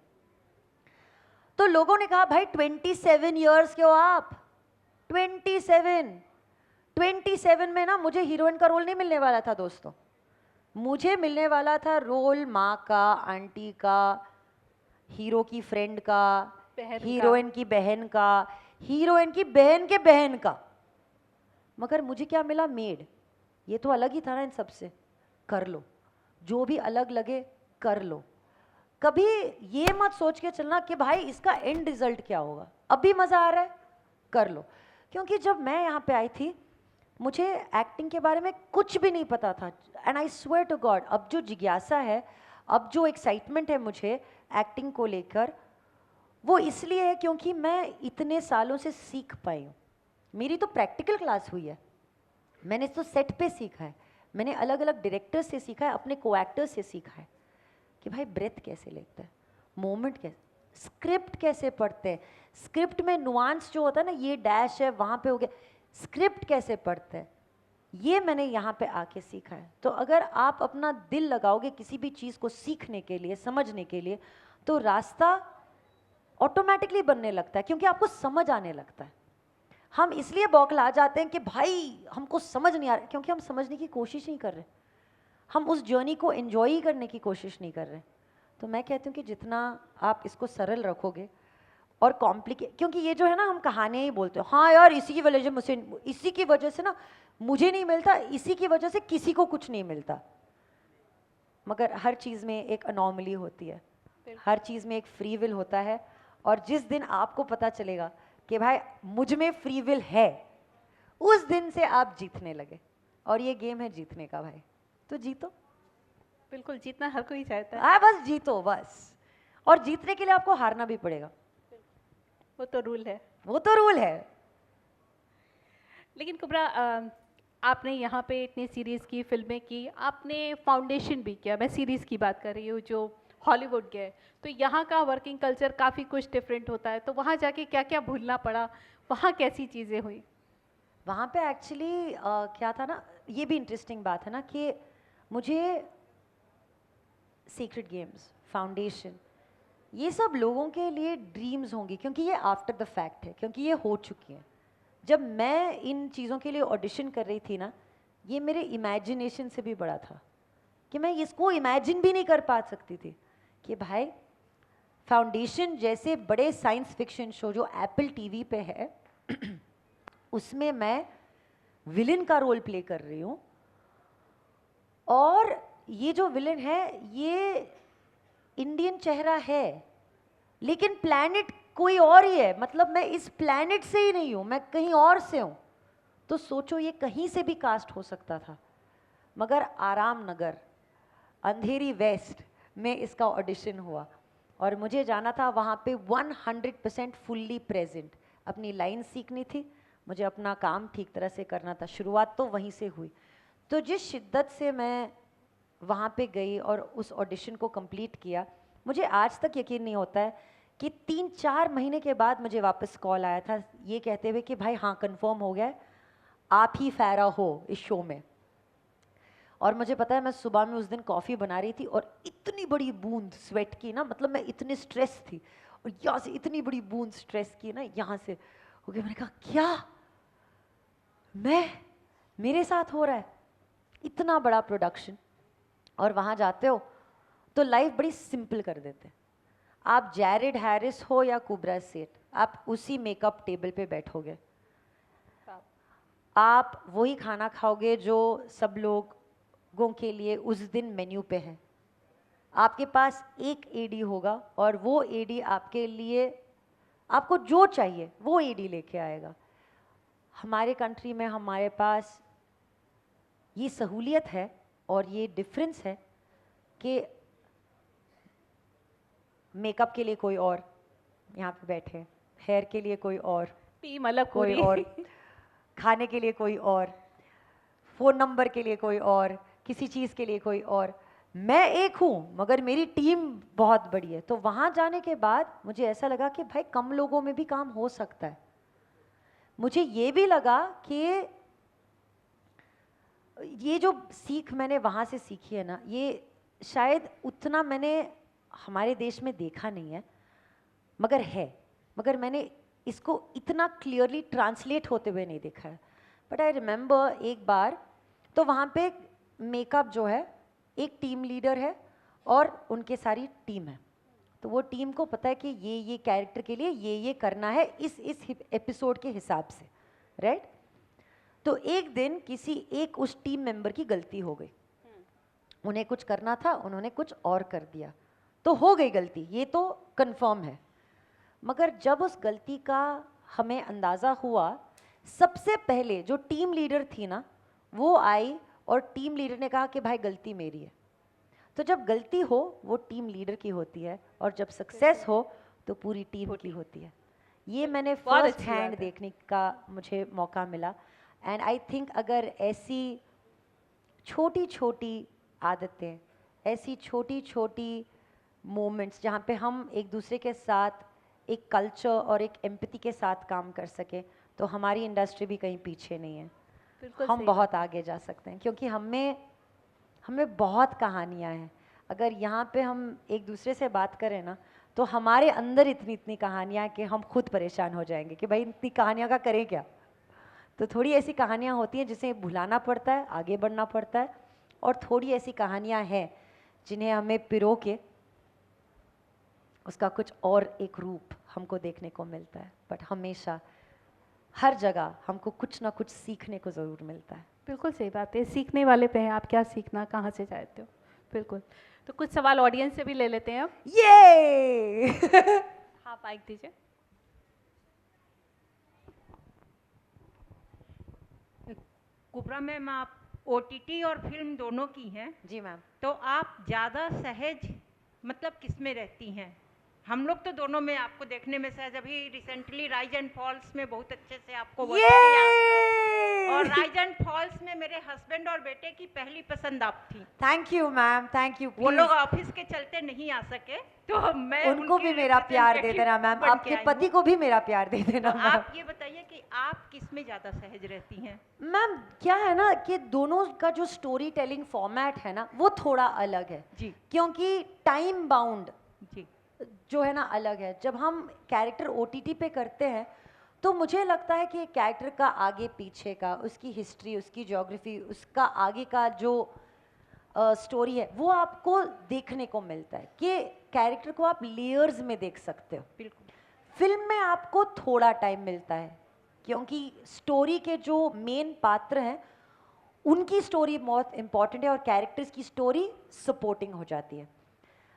तो लोगों ने कहा भाई 27 ईयर्स के हो आप, 27 में ना मुझे हीरोइन का रोल नहीं मिलने वाला था दोस्तों, मुझे मिलने वाला था रोल माँ का, आंटी का, हीरो की फ्रेंड का, बहन का। हीरोइन की बहन का, हीरोइन की बहन के बहन का। मगर मुझे क्या मिला, मेड। ये तो अलग ही था ना इन सबसे। कर लो जो भी अलग लगे, कर लो। कभी ये मत सोच के चलना कि भाई इसका एंड रिजल्ट क्या होगा, अभी मज़ा आ रहा है कर लो। क्योंकि जब मैं यहाँ पे आई थी मुझे एक्टिंग के बारे में कुछ भी नहीं पता था, and I swear to God अब जो जिज्ञासा है, अब जो एक्साइटमेंट है मुझे एक्टिंग को लेकर, वो इसलिए है क्योंकि मैं इतने सालों से सीख पाई हूँ। मेरी तो प्रैक्टिकल क्लास हुई है, मैंने तो सेट पे सीखा है, मैंने अलग अलग डायरेक्टर से सीखा है, अपने को एक्टर्स से सीखा है कि भाई ब्रेथ कैसे लेते हैं, मोमेंट कैसे, स्क्रिप्ट कैसे पढ़ते हैं, स्क्रिप्ट में नुआंस जो होता है ना, ये डैश है वहाँ पे हो गया, स्क्रिप्ट कैसे पढ़ते हैं, ये मैंने यहाँ पे आके सीखा है। तो अगर आप अपना दिल लगाओगे किसी भी चीज़ को सीखने के लिए, समझने के लिए, तो रास्ता ऑटोमेटिकली बनने लगता है, क्योंकि आपको समझ आने लगता है। हम इसलिए बौखला जाते हैं कि भाई हमको समझ नहीं आ रहा, क्योंकि हम समझने की कोशिश नहीं कर रहे, हम उस जर्नी को एंजॉय करने की कोशिश नहीं कर रहे। तो मैं कहती हूँ कि जितना आप इसको सरल रखोगे, और कॉम्प्लिकेट, क्योंकि ये जो है ना हम कहानियाँ ही बोलते हो, हाँ यार इसी की वजह से मुझे, इसी की वजह से ना मुझे नहीं मिलता, इसी की वजह से किसी को कुछ नहीं मिलता। मगर हर चीज़ में एक अनोमली होती है, हर चीज़ में एक फ्री विल होता है, और जिस दिन आपको पता चलेगा कि भाई मुझ में फ्री विल है, उस दिन से आप जीतने लगे। और ये गेम है जीतने का भाई, तो जीतो। बिल्कुल, जीतना हर कोई चाहता है। बस जीतो बस, और जीतने के लिए आपको हारना भी पड़ेगा, वो तो रूल है। वो तो रूल है। लेकिन कुबरा, आपने यहाँ पे इतनी सीरीज़ की, फिल्में की, आपने फाउंडेशन भी किया, मैं सीरीज़ की बात कर रही हूँ जो हॉलीवुड गए, तो यहाँ का वर्किंग कल्चर काफ़ी कुछ डिफरेंट होता है, तो वहाँ जाके क्या क्या भूलना पड़ा, वहाँ कैसी चीज़ें हुई? वहाँ पे एक्चुअली क्या था ना, ये भी इंटरेस्टिंग बात है ना कि मुझे सीक्रेट गेम्स, फाउंडेशन, ये सब लोगों के लिए ड्रीम्स होंगी, क्योंकि ये आफ्टर द फैक्ट है, क्योंकि ये हो चुकी हैं। जब मैं इन चीज़ों के लिए ऑडिशन कर रही थी ना, ये मेरे इमेजिनेशन से भी बड़ा था, कि मैं इसको इमेजिन भी नहीं कर पा सकती थी कि भाई फाउंडेशन जैसे बड़े साइंस फिक्शन शो जो एप्पल टीवी पे है उसमें मैं विलन का रोल प्ले कर रही हूँ, और ये जो विलन है ये इंडियन चेहरा है, लेकिन प्लैनेट कोई और ही है, मतलब मैं इस प्लैनेट से ही नहीं हूँ, मैं कहीं और से हूँ। तो सोचो ये कहीं से भी कास्ट हो सकता था, मगर आराम नगर, अंधेरी वेस्ट में इसका ऑडिशन हुआ, और मुझे जाना था वहाँ पे 100% फुल्ली प्रेजेंट, अपनी लाइन सीखनी थी, मुझे अपना काम ठीक तरह से करना था। शुरुआत तो वहीं से हुई। तो जिस शिद्दत से मैं वहाँ पे गई और उस ऑडिशन को कंप्लीट किया, मुझे आज तक यकीन नहीं होता है कि 3-4 महीने के बाद मुझे वापस कॉल आया था ये कहते हुए कि भाई हाँ कंफर्म हो गया है, आप ही फ़ायरा हो इस शो में। और मुझे पता है मैं सुबह में उस दिन कॉफ़ी बना रही थी और इतनी बड़ी बूंद स्वेट की ना, मतलब मैं इतनी स्ट्रेस थी, और यहाँ से इतनी बड़ी बूंद स्ट्रेस की ना यहाँ से हो गया। मैंने कहा क्या मेरे साथ हो रहा है इतना बड़ा प्रोडक्शन। और वहाँ जाते हो तो लाइफ बड़ी सिंपल कर देते हैं। आप जैरेड हैरिस हो या कुब्रा सेठ, आप उसी मेकअप टेबल पे बैठोगे, आप वही खाना खाओगे जो सब लोगों के लिए उस दिन मेन्यू पे है। आपके पास एक एडी होगा और वो एडी आपके लिए, आपको जो चाहिए वो एडी लेके आएगा। हमारे कंट्री में हमारे पास ये सहूलियत है और ये डिफरेंस है कि मेकअप के लिए कोई और यहाँ पे बैठे, हेयर के लिए कोई और, टीम अलग कोई पूरी। और, खाने के लिए कोई और, फ़ोन नंबर के लिए कोई और, किसी चीज़ के लिए कोई और। मैं एक हूँ मगर मेरी टीम बहुत बड़ी है। तो वहाँ जाने के बाद मुझे ऐसा लगा कि भाई कम लोगों में भी काम हो सकता है। मुझे ये भी लगा कि ये जो सीख मैंने वहाँ से सीखी है ना, ये शायद उतना मैंने हमारे देश में देखा नहीं है, मगर है, मगर मैंने इसको इतना क्लियरली ट्रांसलेट होते हुए नहीं देखा है। बट आई रिमेंबर एक बार, तो वहाँ पे मेकअप जो है, एक टीम लीडर है और उनके सारी टीम है, तो वो टीम को पता है कि ये कैरेक्टर के लिए ये करना है इस एपिसोड के हिसाब से, राइट। तो एक दिन किसी एक उस टीम मेंबर की गलती हो गई, उन्हें कुछ करना था, उन्होंने कुछ और कर दिया, तो हो गई गलती, ये तो कंफर्म है। मगर जब उस गलती का हमें अंदाज़ा हुआ, सबसे पहले जो टीम लीडर थी ना, वो आई और टीम लीडर ने कहा कि भाई गलती मेरी है। तो जब गलती हो वो टीम लीडर की होती है, और जब सक्सेस हो तो पूरी टीम की होती है। ये मैंने बहुत फर्स्ट अच्छी बात हैंड है। देखने का मुझे मौका मिला। एंड आई थिंक अगर ऐसी छोटी छोटी आदतें, ऐसी छोटी छोटी मोमेंट्स जहाँ पे हम एक दूसरे के साथ एक कल्चर और एक एम्पैथी के साथ काम कर सकें, तो हमारी इंडस्ट्री भी कहीं पीछे नहीं है। बिल्कुल हम सही बहुत बात है। आगे जा सकते हैं, क्योंकि हमें बहुत कहानियाँ हैं। अगर यहाँ पे हम एक दूसरे से बात करें ना, तो हमारे अंदर इतनी इतनी कहानियाँ हैं कि हम खुद परेशान हो जाएंगे कि भाई इतनी कहानियाँ का करें क्या। तो थोड़ी ऐसी कहानियाँ होती हैं जिसे भुलाना पड़ता है, आगे बढ़ना पड़ता है, और थोड़ी ऐसी कहानियाँ हैं जिन्हें हमें पिरो के उसका कुछ और एक रूप हमको देखने को मिलता है, बट हमेशा हर जगह हमको कुछ ना कुछ सीखने को ज़रूर मिलता है। बिल्कुल सही बात है, सीखने वाले पे हैं आप, क्या सीखना, कहाँ से चाहते हो। बिल्कुल। तो कुछ सवाल ऑडियंस से भी ले लेते हैं अब। ये हाँ, माइक दीजिए। कुबरा मैम, आप ओटीटी और फिल्म दोनों की हैं, जी मैम। तो आप ज़्यादा सहज मतलब किस में रहती हैं? हम लोग तो दोनों में आपको देखने में सहज, अभी रिसेंटली राइज एंड फॉल्स में बहुत अच्छे से आपको वर्क किया, और राइज एंड फॉल्स में मेरे हस्बैंड और बेटे की पहली पसंद आप थी। Thank you ma'am, thank you. वो लोग ऑफिस के चलते नहीं आ सके, तो मैं उनको उनकी भी मेरा प्यार दे देना मैम, representative बन के आपके आई पति हूँ। को भी मेरा प्यार दे देना तो मैम। आप ये बताइए कि आप किस में ज़्यादा सहज रहती हैं? मैम क्या है ना कि दोनों का जो स्टोरी टेलिंग फॉर्मेट है ना वो थोड़ा अलग है, जी क्योंकि टाइम बाउंड जी जो है ना अलग है। जब हम कैरेक्टर ओटीटी पे करते हैं तो मुझे लगता है कि कैरेक्टर का आगे पीछे का, उसकी हिस्ट्री, उसकी ज्योग्राफी, उसका आगे का जो स्टोरी है वो आपको देखने को मिलता है कि कैरेक्टर को आप लेयर्स में देख सकते हो। बिल्कुल। फिल्म में आपको थोड़ा टाइम मिलता है क्योंकि स्टोरी के जो मेन पात्र हैं उनकी स्टोरी बहुत इंपॉर्टेंट है और कैरेक्टर्स की स्टोरी सपोर्टिंग हो जाती है।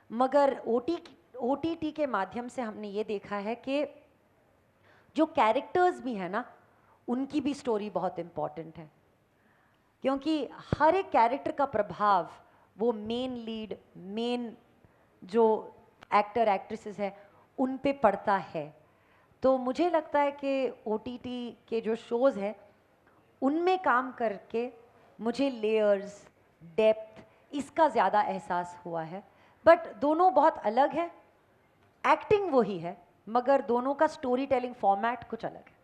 मगर ओटीटी के माध्यम से हमने ये देखा है कि जो कैरेक्टर्स भी हैं ना उनकी भी स्टोरी बहुत इंपॉर्टेंट है, क्योंकि हर एक कैरेक्टर का प्रभाव वो मेन लीड, मेन जो एक्टर एक्ट्रेसेस है उन पे पड़ता है। तो मुझे लगता है कि ओटीटी के जो शोज़ हैं उनमें काम करके मुझे लेयर्स, डेप्थ इसका ज़्यादा एहसास हुआ है। बट दोनों बहुत अलग है, एक्टिंग वही है मगर दोनों का स्टोरी टेलिंग फॉर्मेट कुछ अलग है।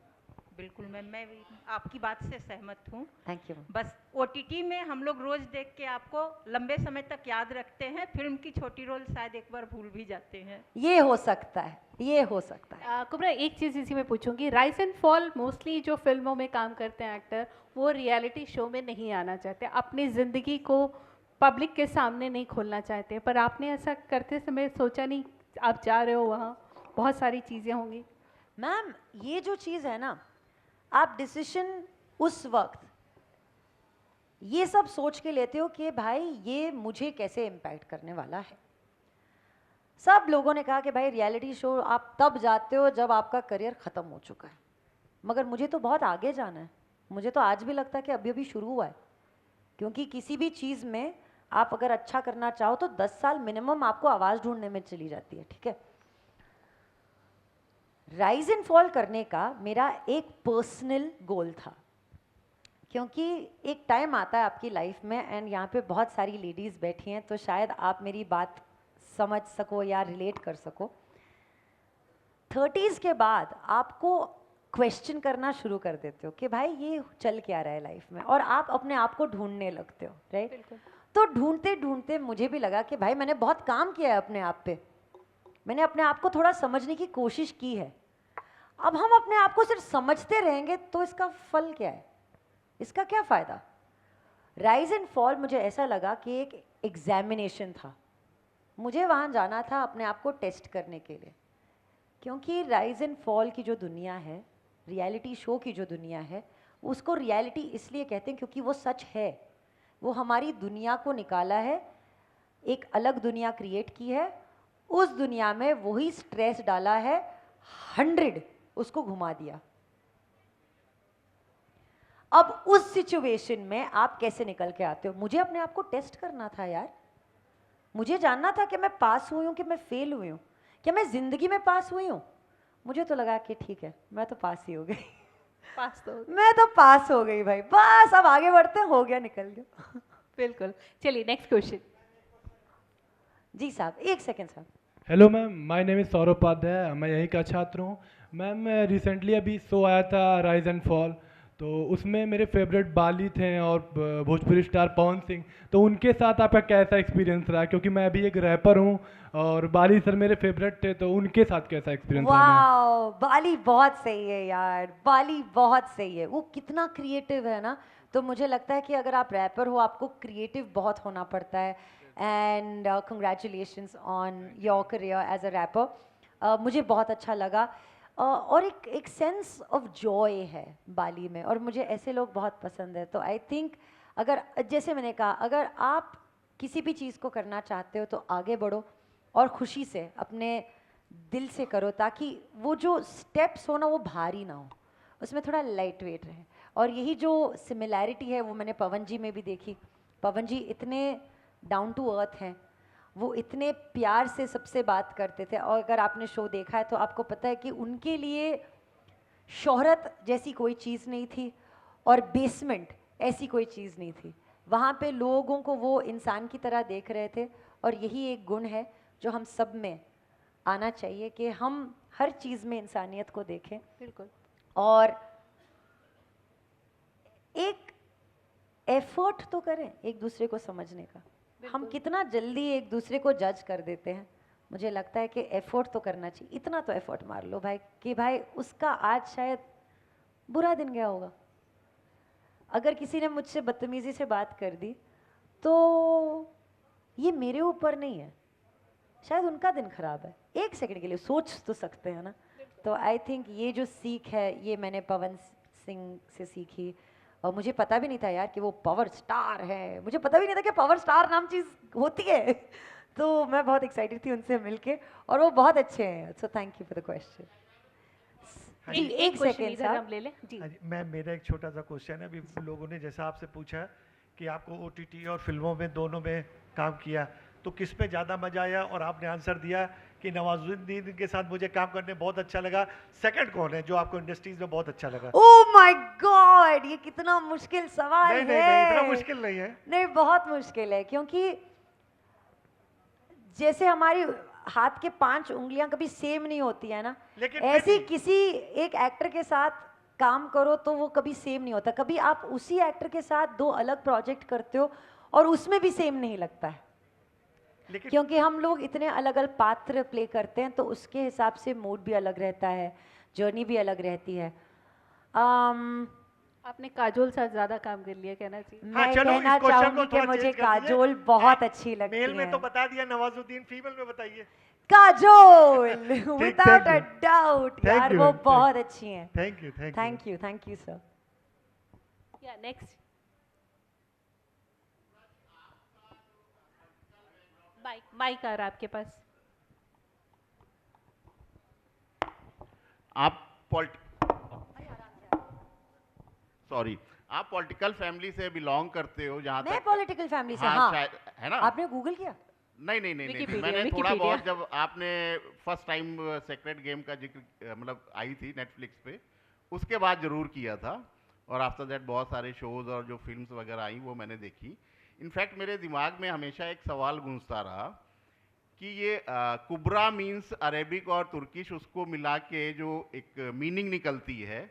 बिल्कुल मैम, मैं भी आपकी बात से सहमत हूँ। Thank you. बस ओटीटी में हम लोग रोज देख के आपको लंबे समय तक याद रखते हैं, फिल्म की छोटी रोल शायद एक बार भूल भी जाते हैं। ये हो सकता है, ये हो सकता है। कुबरा, एक चीज़ इसी में पूछूंगी, राइज एंड फॉल मोस्टली जो फिल्मों में काम करते हैं एक्टर वो रियलिटी शो में नहीं आना चाहते, अपनी ज़िंदगी को पब्लिक के सामने नहीं खोलना चाहते, पर आपने ऐसा करते समय सोचा नहीं आप जा रहे हो वहाँ, बहुत सारी चीज़ें होंगी। मैम ये जो चीज़ है ना, आप डिसीजन उस वक्त ये सब सोच के लेते हो कि भाई ये मुझे कैसे इम्पैक्ट करने वाला है। सब लोगों ने कहा कि भाई रियलिटी शो आप तब जाते हो जब आपका करियर ख़त्म हो चुका है, मगर मुझे तो बहुत आगे जाना है। मुझे तो आज भी लगता है कि अभी अभी शुरू हुआ है, क्योंकि किसी भी चीज़ में आप अगर अच्छा करना चाहो तो 10 साल मिनिमम आपको आवाज़ ढूंढने में चली जाती है, ठीक है। राइज एंड फॉल करने का मेरा एक पर्सनल गोल था, क्योंकि एक टाइम आता है आपकी लाइफ में, एंड यहाँ पे बहुत सारी लेडीज़ बैठी हैं तो शायद आप मेरी बात समझ सको या रिलेट कर सको। 30s के बाद आपको क्वेश्चन करना शुरू कर देते हो कि भाई ये चल क्या रहा है लाइफ में, और आप अपने आप को ढूंढने लगते हो, राइट। बिल्कुल। तो ढूंढते ढूंढते मुझे भी लगा कि भाई मैंने बहुत काम किया है अपने आप पे, मैंने अपने आप को थोड़ा समझने की कोशिश की है। अब हम अपने आप को सिर्फ समझते रहेंगे तो इसका फल क्या है, इसका क्या फ़ायदा। राइज एंड फॉल मुझे ऐसा लगा कि एक एग्जामिनेशन था, मुझे वहाँ जाना था अपने आप को टेस्ट करने के लिए, क्योंकि राइज एंड फॉल की जो दुनिया है, रियलिटी शो की जो दुनिया है, उसको रियलिटी इसलिए कहते हैं क्योंकि वो सच है। वो हमारी दुनिया को निकाला है, एक अलग दुनिया क्रिएट की है, उस दुनिया में वही स्ट्रेस डाला है, 100 उसको घुमा दिया। अब उस सिचुएशन में आप कैसे निकल के आते हो। मुझे अपने आप को टेस्ट करना था यार, मुझे जानना था कि मैं पास हुई हूँ कि मैं फेल हुई हूँ, क्या मैं जिंदगी में पास हुई हूँ। मुझे तो लगा कि ठीक है मैं तो पास ही हो गई। पास तो मैं तो पास हो गई भाई, बस अब आगे बढ़ते हैं, हो गया, निकल गया। बिल्कुल। चलिए नेक्स्ट क्वेश्चन। जी साहब, एक सेकेंड साहब। Hello ma'am, my name is Saurabh Upadhyay, मैं यहीं का छात्र हूँ। मैम मैं रिसेंटली अभी शो आया था राइज एंड फॉल, तो उसमें मेरे फेवरेट बाली थे और भोजपुरी स्टार पवन सिंह, तो उनके साथ आपका कैसा एक्सपीरियंस रहा, क्योंकि मैं अभी एक रैपर हूँ और बाली सर मेरे फेवरेट थे, तो उनके साथ कैसा एक्सपीरियंस रहा मैम? वाह, बाली बहुत सही है यार, बाली बहुत सही है। वो कितना क्रिएटिव है ना, तो मुझे लगता है कि अगर आप रैपर हो आपको क्रिएटिव बहुत होना पड़ता है। And congratulations on your career as a rapper. मुझे बहुत अच्छा लगा और एक सेंस ऑफ जॉय है बाली में, और मुझे ऐसे लोग बहुत पसंद है। तो आई थिंक अगर, जैसे मैंने कहा, अगर आप किसी भी चीज़ को करना चाहते हो तो आगे बढ़ो और खुशी से अपने दिल से करो, ताकि वो जो स्टेप्स हो ना वो भारी ना हो, उसमें थोड़ा लाइट वेट रहे। और यही जो सिमिलैरिटी है वो मैंने पवन जी में भी देखी। पवन जी इतने डाउन टू अर्थ हैं, वो इतने प्यार से सबसे बात करते थे, और अगर आपने शो देखा है तो आपको पता है कि उनके लिए शोहरत जैसी कोई चीज़ नहीं थी और बेसमेंट ऐसी कोई चीज़ नहीं थी। वहाँ पे लोगों को वो इंसान की तरह देख रहे थे, और यही एक गुण है जो हम सब में आना चाहिए कि हम हर चीज़ में इंसानियत को देखें बिल्कुल। और एक एफर्ट तो करें एक दूसरे को समझने का। हम कितना जल्दी एक दूसरे को जज कर देते हैं, मुझे लगता है कि एफर्ट तो करना चाहिए। इतना तो एफर्ट मार लो भाई कि भाई उसका आज शायद बुरा दिन गया होगा। अगर किसी ने मुझसे बदतमीजी से बात कर दी तो ये मेरे ऊपर नहीं है, शायद उनका दिन खराब है। एक सेकंड के लिए सोच तो सकते हैं ना। तो आई थिंक ये जो सीख है ये मैंने पवन सिंह से सीखी। और मुझे पता भी नहीं था यार कि वो पावर स्टार है, मुझे पता भी नहीं था कि पावर स्टार नाम चीज़ होती है। तो मैं बहुत एक्साइटेड थी उनसे मिलके, और वो बहुत अच्छे हैं। So thank you for the question. एक क्वेश्चन इधर हम ले लें जी। हाँ जी, मेरा एक छोटा सा क्वेश्चन है। अभी लोगों ने जैसा आपसे पूछा कि आपको ओटीटी और फिल्मों में दोनों में काम किया, तो किस पे ज़्यादा मजा आया, और आपने आंसर दिया कि नवाजुद्दीन के साथ मुझे काम करने बहुत अच्छा लगा। सेकंड कौन है जो आपको इंडस्ट्रीज में बहुत अच्छा लगा? ओह माय गॉड, ये कितना मुश्किल सवाल नहीं, है। नहीं, नहीं, इतना मुश्किल नहीं है। नहीं, बहुत मुश्किल है, क्योंकि जैसे हमारी हाथ के 5 उंगलियां कभी सेम नहीं होती है ना, लेकिन ऐसे फिर किसी एक एक्टर के साथ काम करो तो वो कभी सेम नहीं होता। कभी आप उसी एक्टर के साथ 2 अलग प्रोजेक्ट करते हो और उसमें भी सेम नहीं लगता है, लेकिन क्योंकि हम लोग इतने अलग अलग पात्र प्ले करते हैं, तो उसके हिसाब से मूड भी अलग रहता है, जर्नी भी अलग रहती है। आपने काजोल साथ ज्यादा काम कर लिया, कहना चाहिए। हाँ, मैं चलो, इस कहना क्वेश्चन को चाहूंगी कि थोड़ा मुझे चेंज कर दीजिए। काजोल बहुत आप अच्छी लगती मेल में है। तो बता दिया नवाजुद्दीन, फीमेल में बताइए। Kajol without a you. Doubt Thank यार, you, वो thank- बहुत अच्छी हैं। Thank you, thank you. Thank you sir. या नेक्स्ट माइक आ रहा आपके पास। आप सॉरी, आप पॉलिटिकल फैमिली से बिलोंग करते हो जहाँ मैं तक। पॉलिटिकल फैमिली से, हाँ, हाँ। शायद है ना। आपने गूगल किया? नहीं नहीं नहीं नहीं, विकिपीडिया, मैंने थोड़ा विकिपीडिया। बहुत, जब आपने फर्स्ट टाइम सेक्रेट गेम का जिक्र मतलब आई थी नेटफ्लिक्स पे, उसके बाद जरूर किया था। और आफ्टर दैट बहुत सारे शोज और जो फिल्म्स वगैरह आई वो मैंने देखी। इनफैक्ट मेरे दिमाग में हमेशा एक सवाल गूंजता रहा कि ये कुबरा मीन्स अरेबिक और तुर्किश, उसको मिला के जो एक मीनिंग निकलती है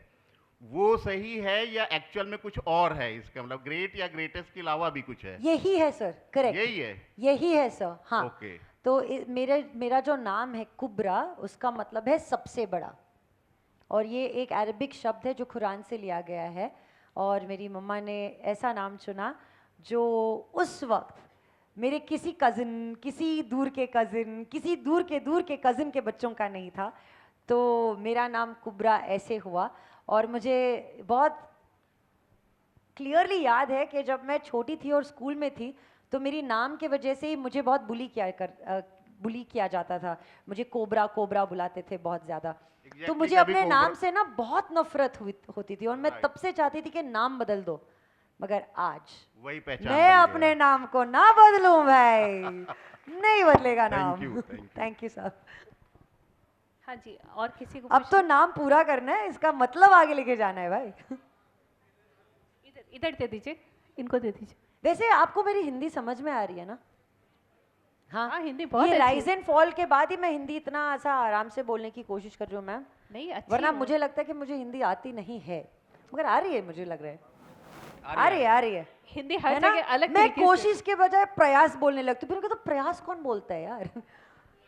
वो सही है या एक्चुअल में कुछ और है इसका, मतलब ग्रेट या ग्रेटेस्ट के अलावा भी कुछ है? यही है सर, करेक्ट, यही है। यही है सर, हाँ। ओके। तो मेरा जो नाम है कुबरा, उसका मतलब है सबसे बड़ा, और ये एक अरबिक शब्द है जो कुरान से लिया गया है। और मेरी मम्मा ने ऐसा नाम चुना जो उस वक्त मेरे किसी कज़न, किसी दूर के कज़न, किसी दूर के कज़न के बच्चों का नहीं था। तो मेरा नाम कुबरा ऐसे हुआ। और मुझे बहुत क्लियरली याद है कि जब मैं छोटी थी और स्कूल में थी तो मेरी नाम के वजह से ही मुझे बहुत बुली किया जाता था। मुझे कोबरा कोबरा बुलाते थे बहुत ज़्यादा। तो Exactly, मुझे कभी अपने कोबरा- नाम से ना बहुत नफरत होती थी, और मैं Right. तब से चाहती थी कि नाम बदल दो, मगर आज वही पहचान मैं बन अपने गया। नाम को ना बदलूं भाई, नहीं बदलेगा Thank नाम। you, thank you. Thank you साहब। हाँ जी, और किसी को अब तो नाम पूरा करना है, इसका मतलब आगे लेके जाना है भाई। इधर इधर दे दीजिए, इनको दे दीजिए। वैसे आपको मेरी हिंदी समझ में आ रही है ना? हाँ, हिंदी बहुत ये अच्छी राइज है। एंड फॉल के बाद ही मैं हिंदी इतना ऐसा आराम से बोलने की कोशिश कर रही हूँ मैम, नहीं अच्छी वरना है। मुझे लगता है कि मुझे हिंदी आती नहीं है, मगर आ रही है, मुझे लग रहा है आ रही है। हिंदी है हर ना? जगह अलग मैं तरीके से। कोशिश के बजाय प्रयास बोलने लगती हूँ। फिर तो प्रयास कौन बोलता है यार?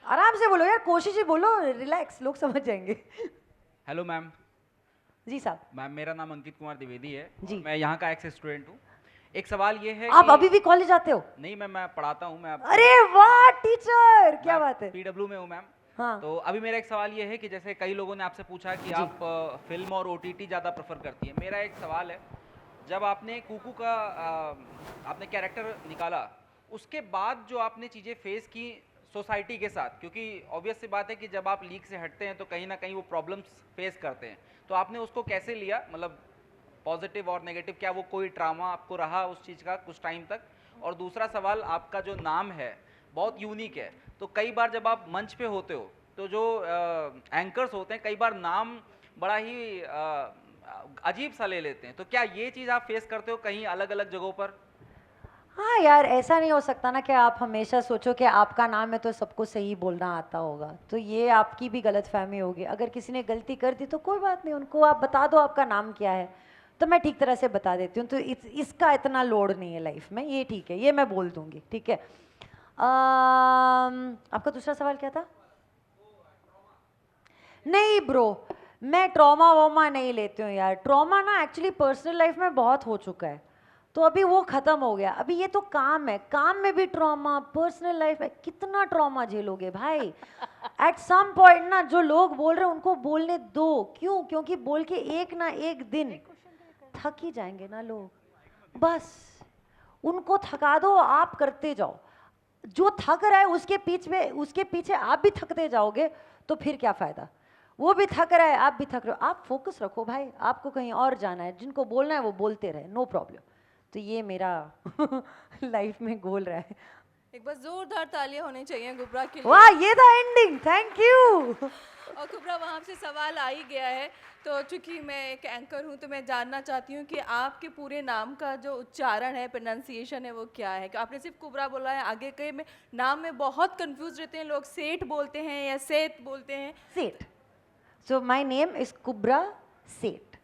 आराम से बोलो यार, कोशिश ही बोलो, रिलैक्स, लोग समझ जाएंगे। Hello ma'am. जी साहब। मैम मेरा नाम अंकित कुमार द्विवेदी है जी। और मैं यहाँ का एक्स स्टूडेंट हूँ। एक सवाल ये है आप कि अभी भी कॉलेज आते हो? नहीं मैम, मैं पढ़ाता हूँ। मैं अरे वाह टीचर, क्या बात है। पीडब्ल्यू में हूँ मैम। हाँ। तो अभी मेरा एक सवाल ये है कि जैसे कई लोगों ने आपसे पूछा कि आप फिल्म और ओटीटी ज़्यादा प्रेफर करती हैं। मेरा एक सवाल है, जब आपने कुकू का आपने कैरेक्टर निकाला, उसके बाद जो आपने चीज़ें फेस की सोसाइटी के साथ, क्योंकि ऑब्वियस सी बात है कि जब आप लीग से हटते हैं तो कहीं ना कहीं वो प्रॉब्लम्स फेस करते हैं, तो आपने उसको कैसे लिया? मतलब पॉजिटिव और नेगेटिव, क्या वो कोई ड्रामा आपको रहा उस चीज़ का कुछ टाइम तक? और दूसरा सवाल, आपका जो नाम है बहुत यूनिक है, तो कई बार जब आप मंच पे होते हो तो जो एंकर्स होते हैं कई बार नाम बड़ा ही अजीब सा ले लेते हैं, तो क्या ये चीज़ आप फेस करते हो कहीं अलग अलग जगहों पर? हाँ यार, ऐसा नहीं हो सकता ना कि आप हमेशा सोचो कि आपका नाम है तो सबको सही बोलना आता होगा, तो ये आपकी भी गलतफहमी होगी। अगर किसी ने गलती कर दी तो कोई बात नहीं, उनको आप बता दो आपका नाम क्या है, तो मैं ठीक तरह से बता देती हूँ, तो इसका इतना लोड नहीं है लाइफ में, ये ठीक है, ये मैं बोल दूंगी, ठीक है। आपका दूसरा सवाल क्या था? नहीं ब्रो, मैं ट्रॉमा वॉमा नहीं लेती हूँ यार। ट्रॉमा ना एक्चुअली पर्सनल लाइफ में बहुत हो चुका है, तो अभी वो खत्म हो गया। अभी ये तो काम है, काम में भी ट्रॉमा, पर्सनल लाइफ में कितना ट्रॉमा झेलोगे भाई। एट सम पॉइंट ना जो लोग बोल रहे हैं उनको बोलने दो। क्यों? क्योंकि बोल के एक ना एक दिन थक ही जाएंगे ना लोग, बस उनको थका दो, आप करते जाओ। जो थक रहा है उसके पीछे आप भी थकते जाओगे तो फिर क्या फायदा। वो भी थक रहा है, आप भी थक रहे हो, आप फोकस रखो भाई, आपको कहीं और जाना है, जिनको बोलना है वो बोलते रहे, नो प्रॉब्लम। तो ये मेरा लाइफ में गोल रहा है। एक बार जोरदार तालियां होनी चाहिए कुबरा के लिए। वाह, ये था एंडिंग, थैंक यू। और कुबरा, वहाँ से सवाल आ ही गया है, तो चूंकि मैं एक एंकर हूँ तो मैं जानना चाहती हूँ कि आपके पूरे नाम का जो उच्चारण है, प्रोनाउंसिएशन है, वो क्या है? कि आपने सिर्फ कुबरा बोला है, आगे के में नाम में बहुत कंफ्यूज रहते हैं लोग, सेठ बोलते हैं या सेठ बोलते हैं। सेठ। सो माय नेम इज कुबरा सेठ।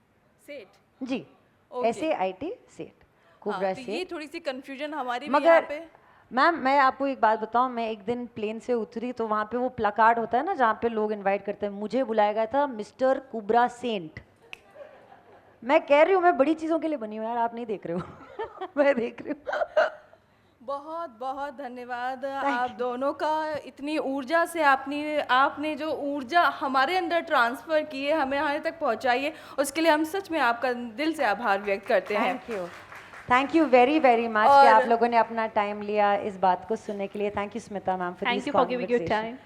सेठ जी, Okay. SAIT सेठ, कुबरा हाँ, तो ये सेठ। थोड़ी सी कंफ्यूजन हमारी भी यहाँ मगर पे। मैम, मैं आपको एक बात बताऊं, मैं एक दिन प्लेन से उतरी तो वहाँ पे वो प्लाकार्ड होता है ना जहाँ पे लोग इनवाइट करते हैं, मुझे बुलाया गया था मिस्टर कुबरा सेंट। मैं कह रही हूँ मैं बड़ी चीज़ों के लिए बनी हूँ यार, आप नहीं देख रहे हो। मैं देख रही हूँ। बहुत बहुत धन्यवाद आप दोनों का, इतनी ऊर्जा से आपने जो ऊर्जा हमारे अंदर ट्रांसफ़र की है, हमें यहाँ तक पहुँचाई है, उसके लिए हम सच में आपका दिल से आभार व्यक्त करते हैं। Thank you very very much कि और- आप लोगों ने अपना टाइम लिया इस बात को सुनने के लिए। Thank you Smita ma'am for thank you for giving your time.